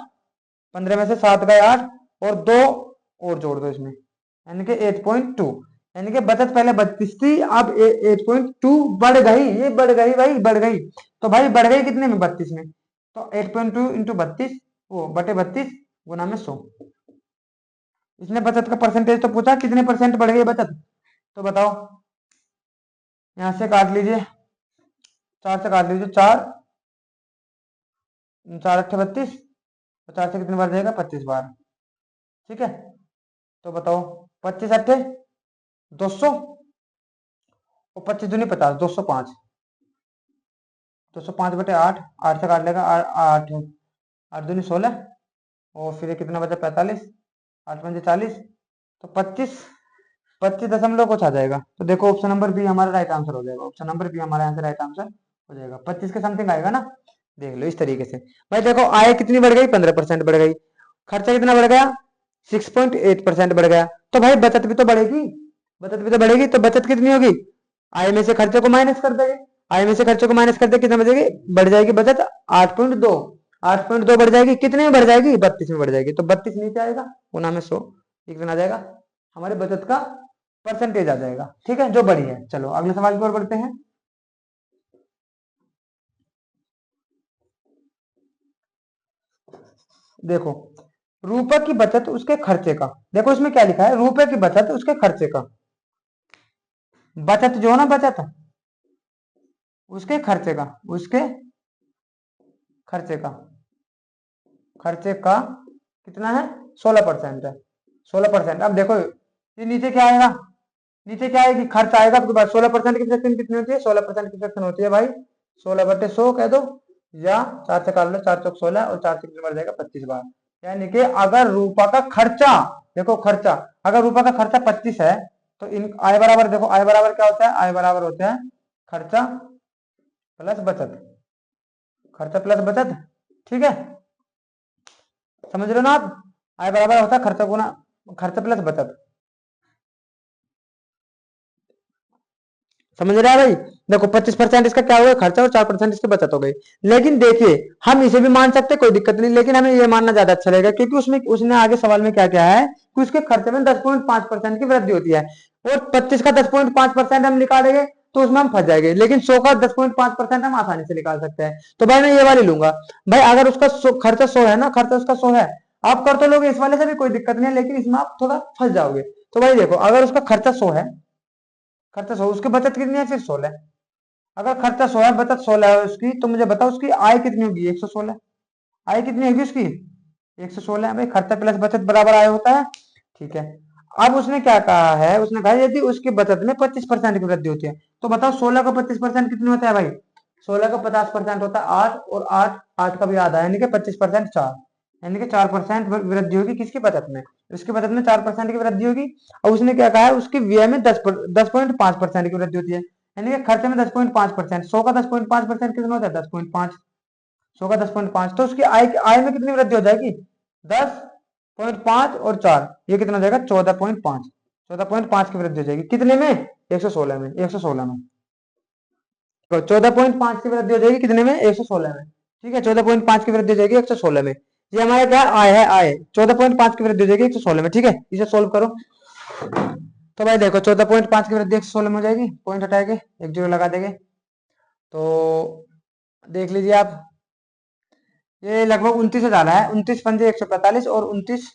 15 में से 7 गए 8, और 2 और जोड़ दो इसमें, यानी कि 8.2, यानी कि बचत पहले 32 थी, अब 8.2 बढ़ गई, ये बढ़ गई भाई, बढ़ गई। तो भाई बढ़ गई कितने में, 32 में, तो 8.2 इंटू 32 वो बटे 32 गुना में 100। इसने बचत का परसेंटेज तो पूछा, कितने परसेंट बढ़ गई बचत, तो बताओ, यहां से काट लीजिए, 4 से काट लीजिए, 4 4 अट्ठे 32, 4 से कितनी बार जाएगा, 25 बार, ठीक है। तो बताओ 25 अट्ठे 200, और 25 दूनी 50, 205, 205 बटे 8, 8 से काट लेगा 8, 8 दूनी 16, और फिर ये कितना बचा 45, 8 पंजे 40, तो 25, 25 कुछ आ जाएगा। तो देखो ऑप्शन नंबर बी हमारा राइट आंसर हो जाएगा, ऑप्शन नंबर बी हमारा आंसर राइट आंसर हो जाएगा, 25 के समथिंग आएगा ना। देख लो इस तरीके से भाई, देखो आय कितनी बढ़ गई, 15% बढ़ गई, खर्चा कितना बढ़ गया, 6.8% बढ़ गया, तो भाई बचत भी तो बढ़ेगी, बचत भी तो बढ़ेगी, तो बचत कितनी होगी, आय में से खर्चे को माइनस कर देंगे, आय में से खर्चे को माइनस कर दे कितना बचेगी, बढ़ जाएगी बचत 8.2, 8.2 बढ़ जाएगी, कितने में बढ़ जाएगी, 32 में बढ़ जाएगी, तो 32 नीचे आएगा, गुना में 100, कितना आ जाएगा, हमारे बचत का परसेंटेज आ जाएगा, ठीक है, जो बड़ी है। चलो अगले सवाल की ओर बढ़ते हैं। देखो रुपए की बचत उसके खर्चे का। देखो इसमें क्या लिखा है, रुपए की बचत उसके खर्चे का। बचत जो है ना, बचत उसके खर्चे का, उसके खर्चे का, खर्चे का कितना है, 16% है, 16%। अब देखो ये नीचे क्या आएगा, नीचे क्या आएगी, खर्च आएगा, आपके पास 16% की फ्रैक्शन कितनी होती है, 16% की फ्रैक्शन होती है भाई 16/100 कह दो, या 4 से काट लो, 4 चौक 16 और 4 से कितनी बढ़ जाएगा 25 बार। यानी कि अगर रुपया का खर्चा, देखो खर्चा, अगर रुपया का खर्चा 25 है तो इन आय बराबर, देखो आय बराबर क्या होता है, आय बराबर होता है खर्चा प्लस बचत, खर्चा प्लस बचत, ठीक है, समझ रहे हो ना आप। आय बराबर होता है खर्चा गुना, खर्चा प्लस बचत, समझ रहा है भाई। देखो 25% इसका क्या हो गया, खर्चा, और 4% इसकी बचत हो गई। लेकिन देखिए हम इसे भी मान सकते, कोई दिक्कत नहीं, लेकिन हमें ये मानना ज्यादा अच्छा रहेगा, क्योंकि उसमें उसने आगे सवाल में क्या क्या है कि उसके खर्चे में 10.5% की वृद्धि होती है, और 25 का 10.5% हम निकालेंगे तो उसमें हम फंस जाएंगे, लेकिन 100 का 10.5% हम आसानी से निकाल सकते हैं। तो भाई मैं ये वाली लूंगा। भाई अगर उसका खर्चा 100 है ना, खर्चा उसका 100 है, आप कर तो लोगे इस वाले से भी कोई दिक्कत नहीं है, लेकिन इसमें आप थोड़ा फंस जाओगे। तो भाई देखो अगर उसका खर्चा 100 है, खर्चा 100, उसकी बचत कितनी है फिर 16। अगर खर्चा 100 है, बचत 16 है उसकी, तो मुझे बताओ उसकी आय कितनी होगी, 116। आय कितनी होगी उसकी, 116। भाई खर्चा प्लस बचत बराबर आय होता है, ठीक है। अब उसने क्या कहा है, उसने कहा यदि उसकी बचत में 25% की वृद्धि होती है, तो बताओ 16 का 25% कितने होता है भाई, 16 का 50% होता है 8, और 8, 8 का भी आधा, यानी कि 25% 4, यानी कि 4% वृद्धि होगी किसकी बचत में, उसकी बचत में 4% की वृद्धि होगी। और उसने क्या कहा है, उसकी व्यय में 10.5% की वृद्धि होती है, यानी कि खर्चे में 10.5%, 100 का 10.5% कितना होता है, 10.5, 100 का 10.5, तो उसकी आय, आय में कितनी वृद्धि हो जाएगी, 10.5 और 4, ये कितना हो जाएगा 14.5, 14.5 की वृद्धि हो जाएगी, कितने में, 116 में, 116 में। तो 14.5 की वृद्धि हो जाएगी कितने में, 116 में, ठीक है, 14.5 की वृद्धि हो जाएगी 116 में। ये हमारा क्या आय है, आय 14.5 की वृद्धि हो जाएगी 116 में, ठीक है, इसे सोल्व करो। तो भाई देखो 14.5 की वृद्धि 116 में हो जाएगी, पॉइंट हटाएंगे, एक जीरो लगा देंगे, तो देख लीजिए आप, ये लगभग 29 है, 29 पंजे 145, और 29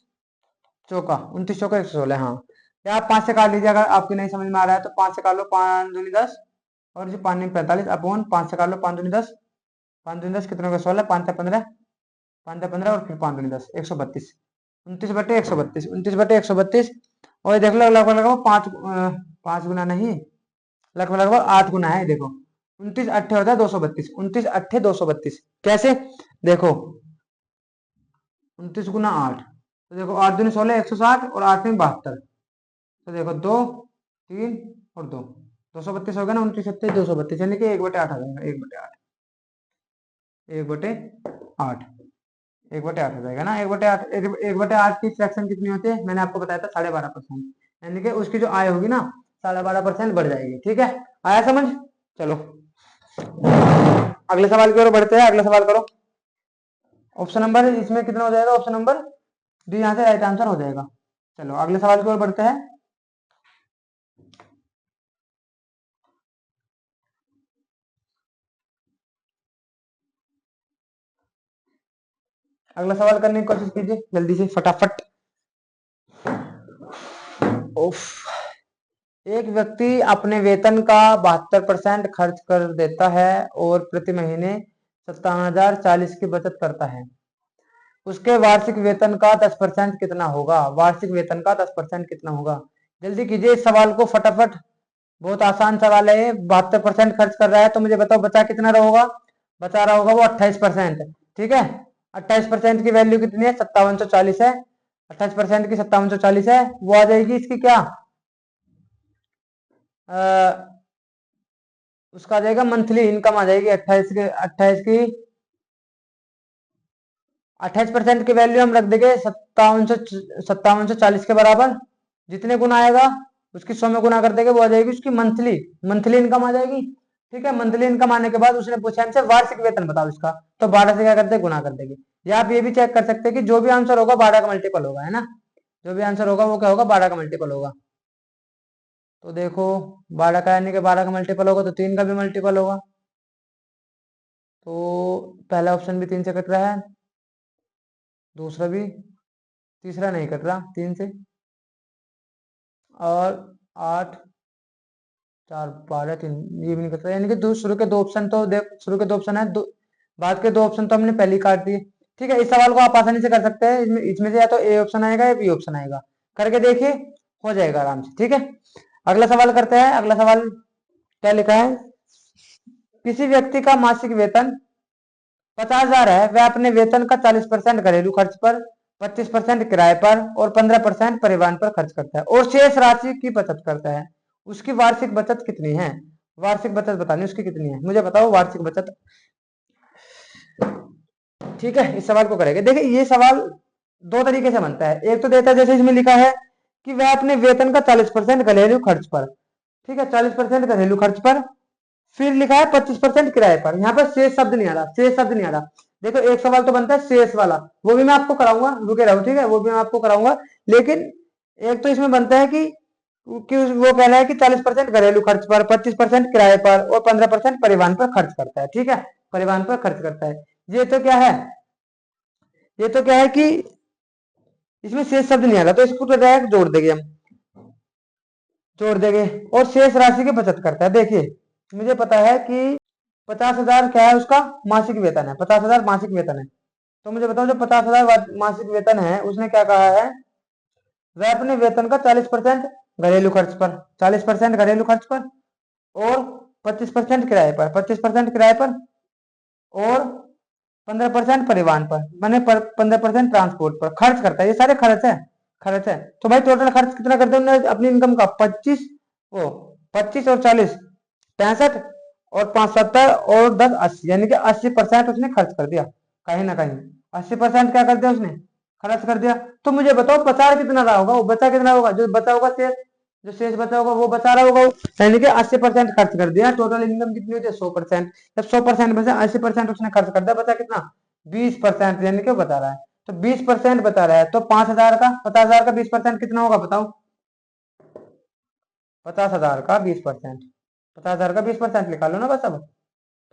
चौका 116, हाँ। या आप 5 से काट लीजिए, अगर आपकी नहीं समझ में आ रहा है तो 5 से काट लो, 5 दूनी 10, और जो 5 45 अपॉन 5 से काट लो, 5 दूनी 10, 5 दूनी 10 कितने हो गए 16, 5 15, 5 15 और फिर 5 दूनी 10, 132, 29/132, 29/132, और ये देख लो लगभग लगभग 5 गुना नहीं, लगभग लगभग 8 गुना है, देखो 29 अट्ठे होता है 232, 29 अट्ठे 232, कैसे, देखो 29 गुना 8, तो देखो 8 दूनी 16, 160, और 8 में 72, तो देखो 2, 3 और 2, 232 हो गया ना, 29 सत्ते 232, यानी कि 1/8 आ जाएगा, 1/8, 1/8, 1/8 हो जाएगा ना, 1/8, 1/8 की फ्रैक्शन कितनी होती है, मैंने आपको बताया था 12.5%, यानी कि उसकी जो आय होगी ना 12.5% बढ़ जाएगी, ठीक है, आया समझ। चलो अगले सवाल की ओर बढ़ते हैं, अगला सवाल करो। ऑप्शन नंबर इसमें कितना हो जाएगा, ऑप्शन नंबर डी यहाँ से राइट आंसर हो जाएगा। चलो अगले सवाल की ओर बढ़ते हैं। अगला सवाल करने की कोशिश कीजिए जल्दी से फटाफट। उफ, एक व्यक्ति अपने वेतन का 72% खर्च कर देता है और प्रति महीने 57,040 की बचत करता है। उसके वार्षिक वेतन का 10% कितना होगा, वार्षिक वेतन का 10% कितना होगा। जल्दी कीजिए इस सवाल को फटाफट, बहुत आसान सवाल है। 72% खर्च कर रहा है, तो मुझे बताओ बचा कितना रहोगा, बचा रहा होगा वो 28%, ठीक है। 28% की वैल्यू कितनी है, 5740 है, 28% की 5740 है, वो आ जाएगी इसकी क्या, उसका आ जाएगा मंथली इनकम आ जाएगी 28% की वैल्यू हम रख देंगे 5740 के बराबर, जितने गुना आएगा उसकी 100 में गुना कर देंगे, वो आ जाएगी उसकी मंथली, मंथली इनकम आ जाएगी, ठीक है। मंथली इनकम आने के बाद उसने पूछा हमसे वार्षिक वेतन बताओ इसका, तो 12 से क्या करते हैं, गुना कर देंगे। या आप ये भी चेक कर सकते हैं कि जो भी आंसर होगा 12 का मल्टीपल होगा, है ना, जो भी आंसर होगा वो क्या होगा, 12 का मल्टीपल होगा। तो देखो 12 का यानी कि 12 का मल्टीपल होगा तो 3 का भी मल्टीपल होगा, तो पहला ऑप्शन भी 3 से कट रहा है, दूसरा भी, तीसरा नहीं कट रहा 3 से, और 8 4 12 3, ये भी नहीं कट रहा, यानी कि दो शुरू के दो ऑप्शन तो देख, शुरू के दो ऑप्शन है, दो बाद के दो ऑप्शन तो हमने पहले ही काट दिए। ठीक है, इस सवाल को आप आसानी से कर सकते हैं, इसमें से या तो ए ऑप्शन आएगा या बी ऑप्शन आएगा, करके देखिए, हो जाएगा आराम से। ठीक है, अगला सवाल करते हैं। अगला सवाल क्या लिखा है, किसी व्यक्ति का मासिक वेतन 50,000 है, वह अपने वेतन का 40% घरेलू खर्च पर, 25% किराए पर और 15% परिवहन पर खर्च करता है, और शेष राशि की बचत करता है। उसकी वार्षिक बचत कितनी है? वार्षिक बचत बतानी उसकी कितनी है, मुझे बताओ वार्षिक बचत। ठीक है, इस सवाल को करेंगे। देखिए ये सवाल दो तरीके से बनता है, एक तो देता है जैसे इसमें लिखा है कि वह अपने वेतन का 40% घरेलू खर्च पर, ठीक है 40% घरेलू खर्च पर, फिर लिखा है 25% किराए पर। यहाँ पर शेष शब्द नहीं आ रहा, शेष शब्द नहीं आ रहा। देखो एक सवाल तो बनता है शेष वाला, वो भी मैं आपको कराऊंगा, रुके रहो, ठीक है, वो भी मैं आपको कराऊंगा। लेकिन एक तो इसमें बनता है कि वो कह रहा है कि 40% घरेलू खर्च पर, 25% किराए पर और 15% परिवहन पर खर्च करता है। ठीक है, परिवहन पर खर्च करता है। ये तो क्या है, ये तो क्या है कि इसमें शेष शब्द नहीं आ रहा, तो इसको तो डायरेक्ट जोड़ देंगे हम, जोड़ देंगे, और शेष राशि की बचत करता है। देखिए मुझे पता है कि 50,000 क्या है, उसका मासिक वेतन है, 50,000 मासिक वेतन है। तो मुझे बताओ जो 50,000 मासिक वेतन है, उसने क्या कहा है, वह अपने वेतन का 40% घरेलू खर्च पर, 40% घरेलू खर्च पर और 25% किराए पर, 25% किराए पर और 15% परिवहन पर, मैंने 15% ट्रांसपोर्ट पर खर्च करता है। ये सारे खर्च है, खर्च है। तो भाई टोटल खर्च कितना करते हैं उन्होंने अपनी इनकम का, 25 और 40 65 और 5 70 और 10 80, यानी कि 80% उसने खर्च कर दिया कहीं ना कहीं, 80% क्या कर दिया उसने, खर्च कर दिया। तो मुझे बताओ बचा कितना रहा होगा, वो बचा कितना होगा, जो बचा होगा शेष, जो शेष बचा होगा वो बचा रहा होगा, यानी कि 80% खर्च कर दिया। टोटल इनकम कितनी होती है 100%, जब 100% में से 80% उसने खर्च कर दिया, बचा कितना 20%, यानी कि बता रहा है। तो 20% बता रहा है, तो 5,000 का 50,000 का 20% कितना होगा बताओ, 50,000 का 20%, 50,000 का 20% निकालो ना बस अब,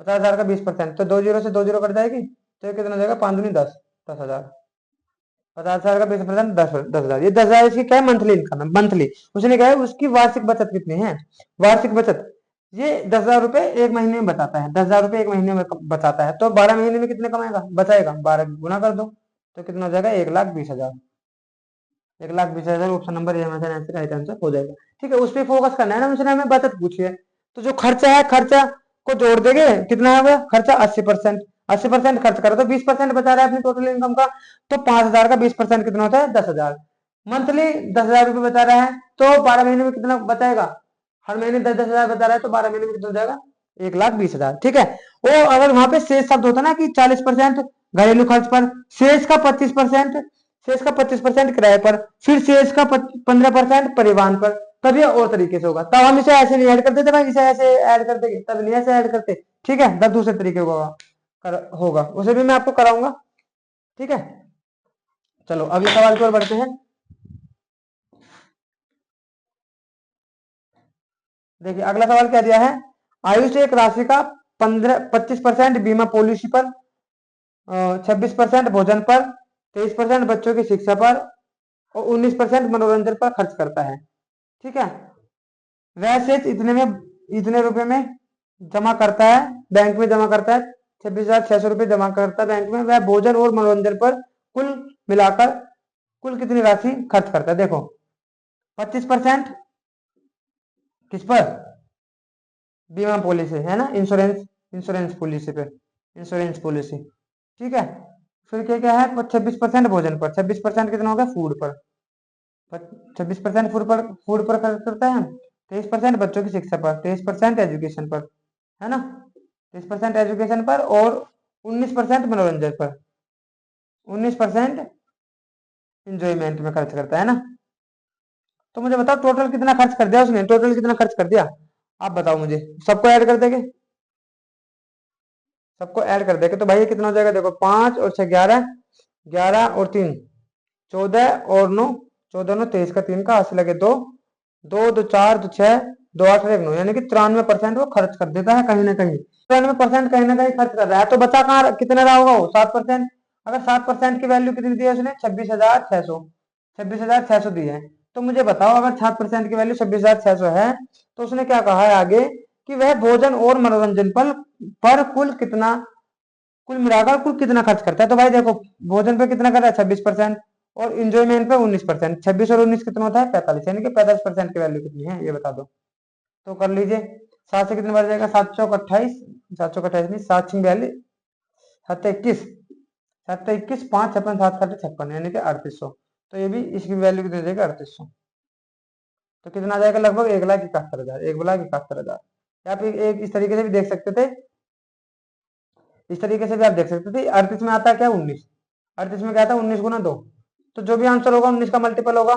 50,000 का 20%, तो 2 जीरो से 2 जीरो कट जाएगी, तो ये कितना हो जाएगा 5 दूनी 10, 10,000। 50,000 का 20% 10,000, ये 10,000 इसकी क्या है, मंथली इनकम है, मंथली। उसने कहा है उसकी वार्षिक बचत कितनी है, वार्षिक बचत, ये 10,000 रुपए एक महीने में बताता है, 10,000 रुपए एक महीने में बचाता है, तो 12 महीने में कितने कमाएगा, बचाएगा, 12 गुना कर दो, तो कितना हो जाएगा 1,20,000, 1,20,000 ऑप्शन नंबर ए हमारा राइट आंसर हो जाएगा। ठीक है, उस पर फोकस करना है ना, उसने हमें बचत पूछी है, तो जो खर्चा है, खर्चा को जोड़ देंगे, कितना होगा खर्चा 80%, 80% खर्च करो तो 20% बचा रहा है अपनी टोटल इनकम का, तो 5,000 का 20% कितना होता है 10,000, मंथली 10,000 रुपये बचा रहा है, तो 12 महीने में कितना बचाएगा, हर महीने 10,000 बचा रहा है, तो 12 महीने में कितना हो जाएगा 1,20,000। ठीक है, वो अगर वहां पे शेष शब्द होता ना कि 40% घरेलू खर्च पर, शेष का 25%, शेष का 25% किराए पर, फिर शेष का 15% परिवहन पर, तब ये और तरीके से होगा। तब हम इसे ऐसे नहीं ऐड कर देते भाई, इसे ऐसे ऐड कर देंगे, तब नहीं ऐसे ऐड करते। ठीक है, तब दूसरे तरीके होगा, उसे भी मैं आपको कराऊंगा। ठीक है, चलो अगले सवाल की ओर बढ़ते हैं। देखिए अगला सवाल क्या दिया है, आयु से एक राशि का 25% बीमा पॉलिसी पर, 26% भोजन पर, 23% बच्चों की शिक्षा पर और 19% मनोरंजन पर खर्च करता है। ठीक है, वह शेष इतने रुपए में जमा करता है, बैंक में जमा करता है, 26,600 रुपये जमा करता है बैंक में। वह भोजन और मनोरंजन पर कुल मिलाकर कुल कितनी राशि खर्च करता है। देखो 25% किस पर, बीमा पॉलिसी है ना, इंश्योरेंस, इंश्योरेंस पॉलिसी पे, इंश्योरेंस पॉलिसी। ठीक है, फिर क्या क्या है, 26% भोजन पर, 26% कितना होगा फूड पर, 26% फूड पर खर्च करता है। 23% बच्चों की शिक्षा पर, 23% एजुकेशन पर, है ना, 23% एजुकेशन पर और 19% मनोरंजन पर, 19% इंजॉयमेंट में खर्च करता है ना। तो मुझे बताओ टोटल कितना खर्च कर दिया उसने, टोटल कितना खर्च कर दिया, आप बताओ मुझे, सबको ऐड कर देंगे, सबको ऐड कर देंगे तो भाई ये कितना हो जाएगा, देखो 5 और 6 11, 11 और 3 14 और 9, 14 9 23 का 3 का 80 लगे 2, 2 2 4 2 6 2 8 और 1 9, यानी कि 93% वो खर्च कर देता है कहीं ना कहीं, 93% कहीं ना कहीं खर्च कर रहा है। तो बचा कहाँ कितना रहा होगा वो 7%, अगर 7% की वैल्यू कितनी दी है उसने 26,600, 26,600 दी है। तो मुझे बताओ अगर 7% की वैल्यू 26,600 है तो उसने क्या कहा है आगे कि वह भोजन और मनोरंजन पर कुल मिलाकर कुल कितना खर्च करता है। तो भाई देखो भोजन पे कितना कर रहा है 26% और इंजॉयमेंट पे 19%। 26 और 19 कितना होता है 45, यानी कि 45% की वैल्यू कितनी है ये बता दो। तो कर लीजिए, 7 से कितने बढ़ जाएगा 7 चौक 28, 7 चौक 28 नहीं 7 छिंग 42, 7 21, 7 21, 5 56, 7 खाते 56, यानी कि 3800। तो ये भी इसकी वैल्यू कितनी देगा 3800। तो कितना आ जाएगा लगभग 1,71,000, 1,71,000। या फिर एक इस तरीके से भी देख सकते थे, इस तरीके से भी आप देख सकते थे। 38 में आता है क्या 19, 38 में क्या आता है 19 गुना 2। तो जो भी आंसर होगा 19 का मल्टीपल होगा,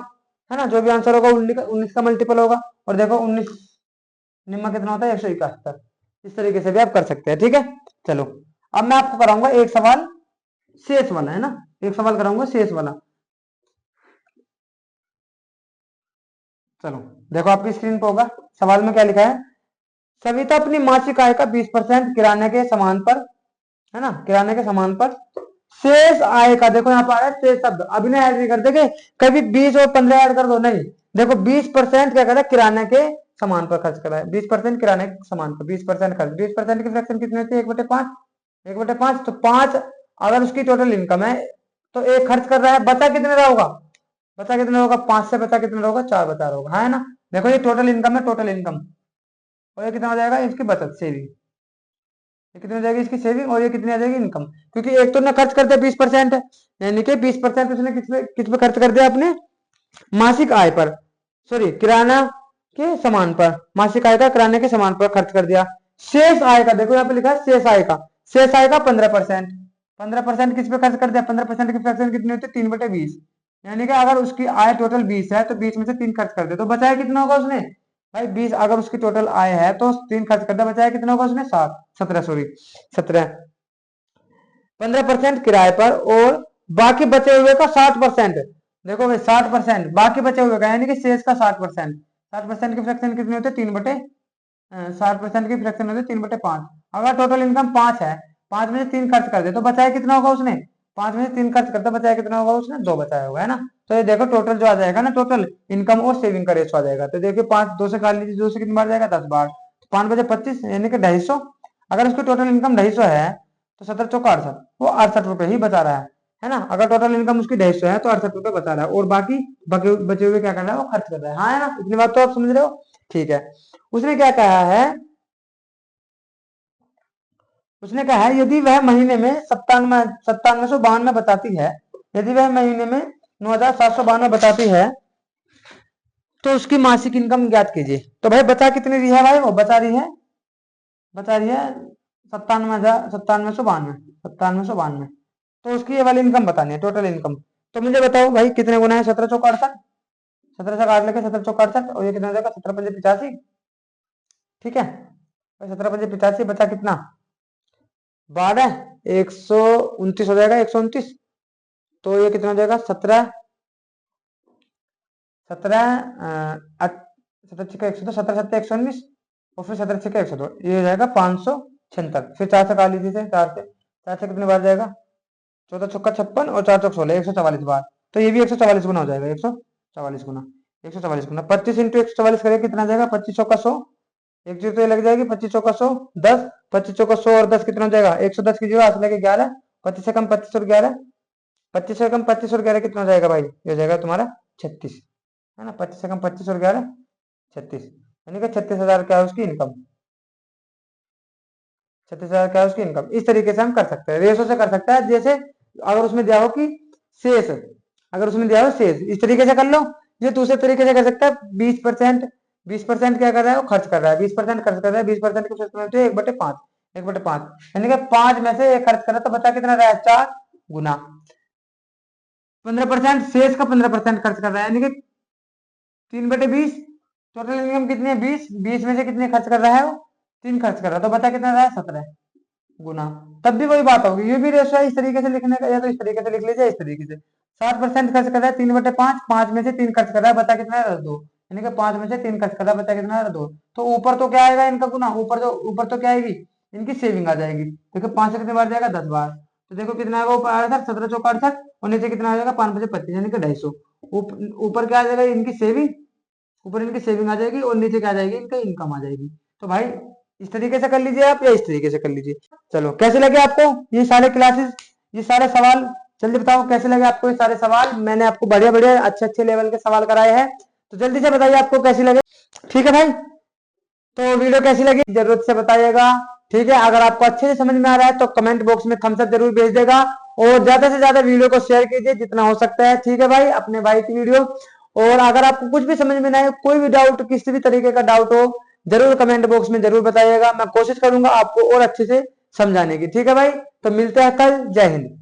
है ना, जो भी आंसर होगा 19 का मल्टीपल होगा। और देखो 19 निम्मा कितना होता है 171। इस तरीके से भी आप कर सकते हैं, ठीक है। चलो अब मैं आपको कराऊंगा एक सवाल शेष वाला, है ना, एक सवाल कराऊंगा शेष वाला। चलो देखो आपकी स्क्रीन पर होगा, सवाल में क्या लिखा है। सविता अपनी मासिक आय का 20% किराने के सामान पर, है ना, किराने के सामान पर शेष आय का, देखो यहाँ पर आ रहा है शेष शब्द, अभी नहीं ऐड नहीं कर देंगे, कभी 20 और 15 ऐड कर दो, नहीं। देखो 20% क्या कर रहा है किराने के सामान पर खर्च कर रहा है, 20% किराने के सामान पर 20% खर्च, 20% की फ्रैक्शन कितनी होती है 1/5, 1/5। तो 5 अगर उसकी टोटल इनकम है तो एक खर्च कर रहा है, बचा कितने रहा होगा, बचा कितना होगा 5 से बचा कितना होगा 4 बचा होगा, है ना। देखो ये टोटल इनकम है, टोटल इनकम, और ये कितना हो जाएगा इसकी बचत सेविंग, ये कितनी हो जाएगी इसकी सेविंग, और ये कितनी आ जाएगी इनकम। क्योंकि एक तो ना खर्च कर दिया 20%, यानी कि 20% उसने किस पे खर्च कर दिया अपने मासिक आय पर, सॉरी किराना के सामान पर, मासिक आय का किराने के सामान पर खर्च कर दिया। शेष आय का देखो यहाँ पे लिखा है शेष आय का, शेष आय का 15%, 15% किस पे खर्च कर दिया, 15% की फ्रैक्शन कितनी होती है 3/20, यानी कि अगर उसकी आय टोटल 20 है तो 20 में से 3 खर्च कर दे तो बचाया कितना होगा उसने भाई 20, अगर उसकी टोटल आय है तो 3 खर्च कर दिया, बचाया कितना होगा उसने 17, सॉरी 17। 15% किराए पर और बाकी बचे हुए का 60%, देखो भाई 60% बाकी बचे हुए का, यानी कि शेष का 60%, 60% की फ्रैक्शन कितनी होती है 60% की फ्रैक्शन होती है 3/5। अगर टोटल इनकम 5 है, 5 में से 3 खर्च कर दे तो बचाया कितना होगा उसने, 5 में से 3 खर्च करता बचाया कितना होगा उसने 2 बचाया होगा, है ना। तो ये देखो टोटल जो आ जाएगा ना, टोटल इनकम और सेविंग का रेशो आ जाएगा। तो देखिए 5 2 से काट लीजिए, 2 से कितनी बार जाएगा 10 बार, 5 बजे 25 यानी कि 250। अगर उसकी टोटल इनकम 250 है तो 17 चौका 68, वो 68 रुपए ही बचा रहा है ना। अगर टोटल इनकम उसकी 250 है तो 68 रुपए बचा रहा है, और बाकी बचे हुए क्या कर रहा है वो खर्च कर रहा है, हाँ है ना। इतनी बात तो आप समझ रहे हो, ठीक है। उसने क्या कहा है, उसने कहा है यदि वह महीने में 9792 बताती है, यदि वह महीने में 9792 बताती है तो उसकी मासिक इनकम ज्ञात कीजिए। तो भाई बचा कितनी रही है भाई, वो बचा रही है 97,992, तो उसकी ये वाली इनकम बतानी है टोटल इनकम। तो मुझे बताओ भाई कितने गुना है 17 चौक 68, 17 से काट लेके 17 चौक 68, और ये कितना हो जाएगा 17 पंजे 85, ठीक है। 17 पंजे 85 बचा कितना 12, 129 हो जाएगा 129। तो ये कितना हो जाएगा 17, 17 17 छक्का 102, 17 7 119, और फिर 17 छक्का 102, ये हो जाएगा 576। फिर 4 से काट लीजिए, 4 से कितने बार जाएगा 14 छक्का 56 और 4 चौक 16, 144 बार। तो ये भी 144 गुना हो जाएगा, 144 गुना, 144 गुना 25 इंटू 144 करेगा कितना जाएगा 25 चौका 100, एक जीरो तो ये लग जाएगी 25 चौका 100, 10, 25 चौका 100 और 10 कितना हो जाएगा 110 की जगह असले के 11, 25 से कम 25 और 11, 25 से कम 25 और 11 कितना हो जाएगा भाई, ये हो जाएगा तुम्हारा 36, है ना। 25 से कम 25 और 11 36, यानी कि 36,000 क्या है उसकी इनकम, 36,000 क्या है उसकी इनकम। इस तरीके से हम कर सकते हैं, रेशो से कर सकता है, जैसे अगर उसमें दिया हो कि शेष, अगर उसमें दिया हो शेष, इस तरीके से कर लो। ये दूसरे तरीके से कर सकता है 20%, 20% क्या कर रहा है वो खर्च कर रहा है, 20% खर्च कर रहा है, 20% की फ्रैक्शन होती है 1/5, 1/5 यानी कि 5 में से एक खर्च कर रहा है तो बचा कितना रहा है 4 गुना 15%, शेष का 15% खर्च कर रहा है, यानी कि 3/20। टोटल इनकम कितनी है 20, 20 में से कितने खर्च कर रहा है वो 3 खर्च कर रहा है, तो बचा कितना रहा है 17 गुना। तब भी वही बात होगी, ये भी रेशो है इस तरीके से लिखने का, या तो इस तरीके से लिख लीजिए, इस तरीके से 60% खर्च कर रहा है 3/5, 5 में से 3 खर्च कर रहा है बचा कितना है 2, यानी कि 5 में से 3 खर्च कर रहा है बचा कितना है 2। तो ऊपर तो क्या आएगा इनका गुना, ऊपर तो क्या आएगी इनकी सेविंग आ जाएगी। देखो 5 से कितने बार जाएगा 10 बार, तो देखो कितना आएगा ऊपर आ रहा था 17 चौका 68, और नीचे कितना आ जाएगा 5 बजे 25 यानी कि 250। ऊपर क्या आ जाएगा, इनकी सेविंग, ऊपर इनकी सेविंग आ जाएगी और नीचे क्या आ जाएगी, इनका इनकम आ जाएगी। तो भाई इस तरीके से कर लीजिए आप या इस तरीके से कर लीजिए। चलो कैसे लगे आपको ये सारे क्लासेस, ये सारे सवाल, जल्दी बताओ कैसे लगे आपको ये सारे सवाल। मैंने आपको बढ़िया बढ़िया अच्छे अच्छे लेवल के सवाल कराए हैं, तो जल्दी से बताइए आपको कैसी लगे। ठीक है भाई, तो वीडियो कैसी लगी जरूरत से बताइएगा। ठीक है, अगर आपको अच्छे से समझ में आ रहा है तो कमेंट बॉक्स में थम्स अप जरूर भेज देगा, और ज्यादा से ज्यादा वीडियो को शेयर कीजिए जितना हो सकता है। ठीक है भाई, अपने भाई की वीडियो। और अगर आपको कुछ भी समझ में ना आए, कोई भी डाउट, किसी भी तरीके का डाउट हो, जरूर कमेंट बॉक्स में जरूर बताइएगा। मैं कोशिश करूंगा आपको और अच्छे से समझाने की। ठीक है भाई, तो मिलते हैं कल। जय हिंद।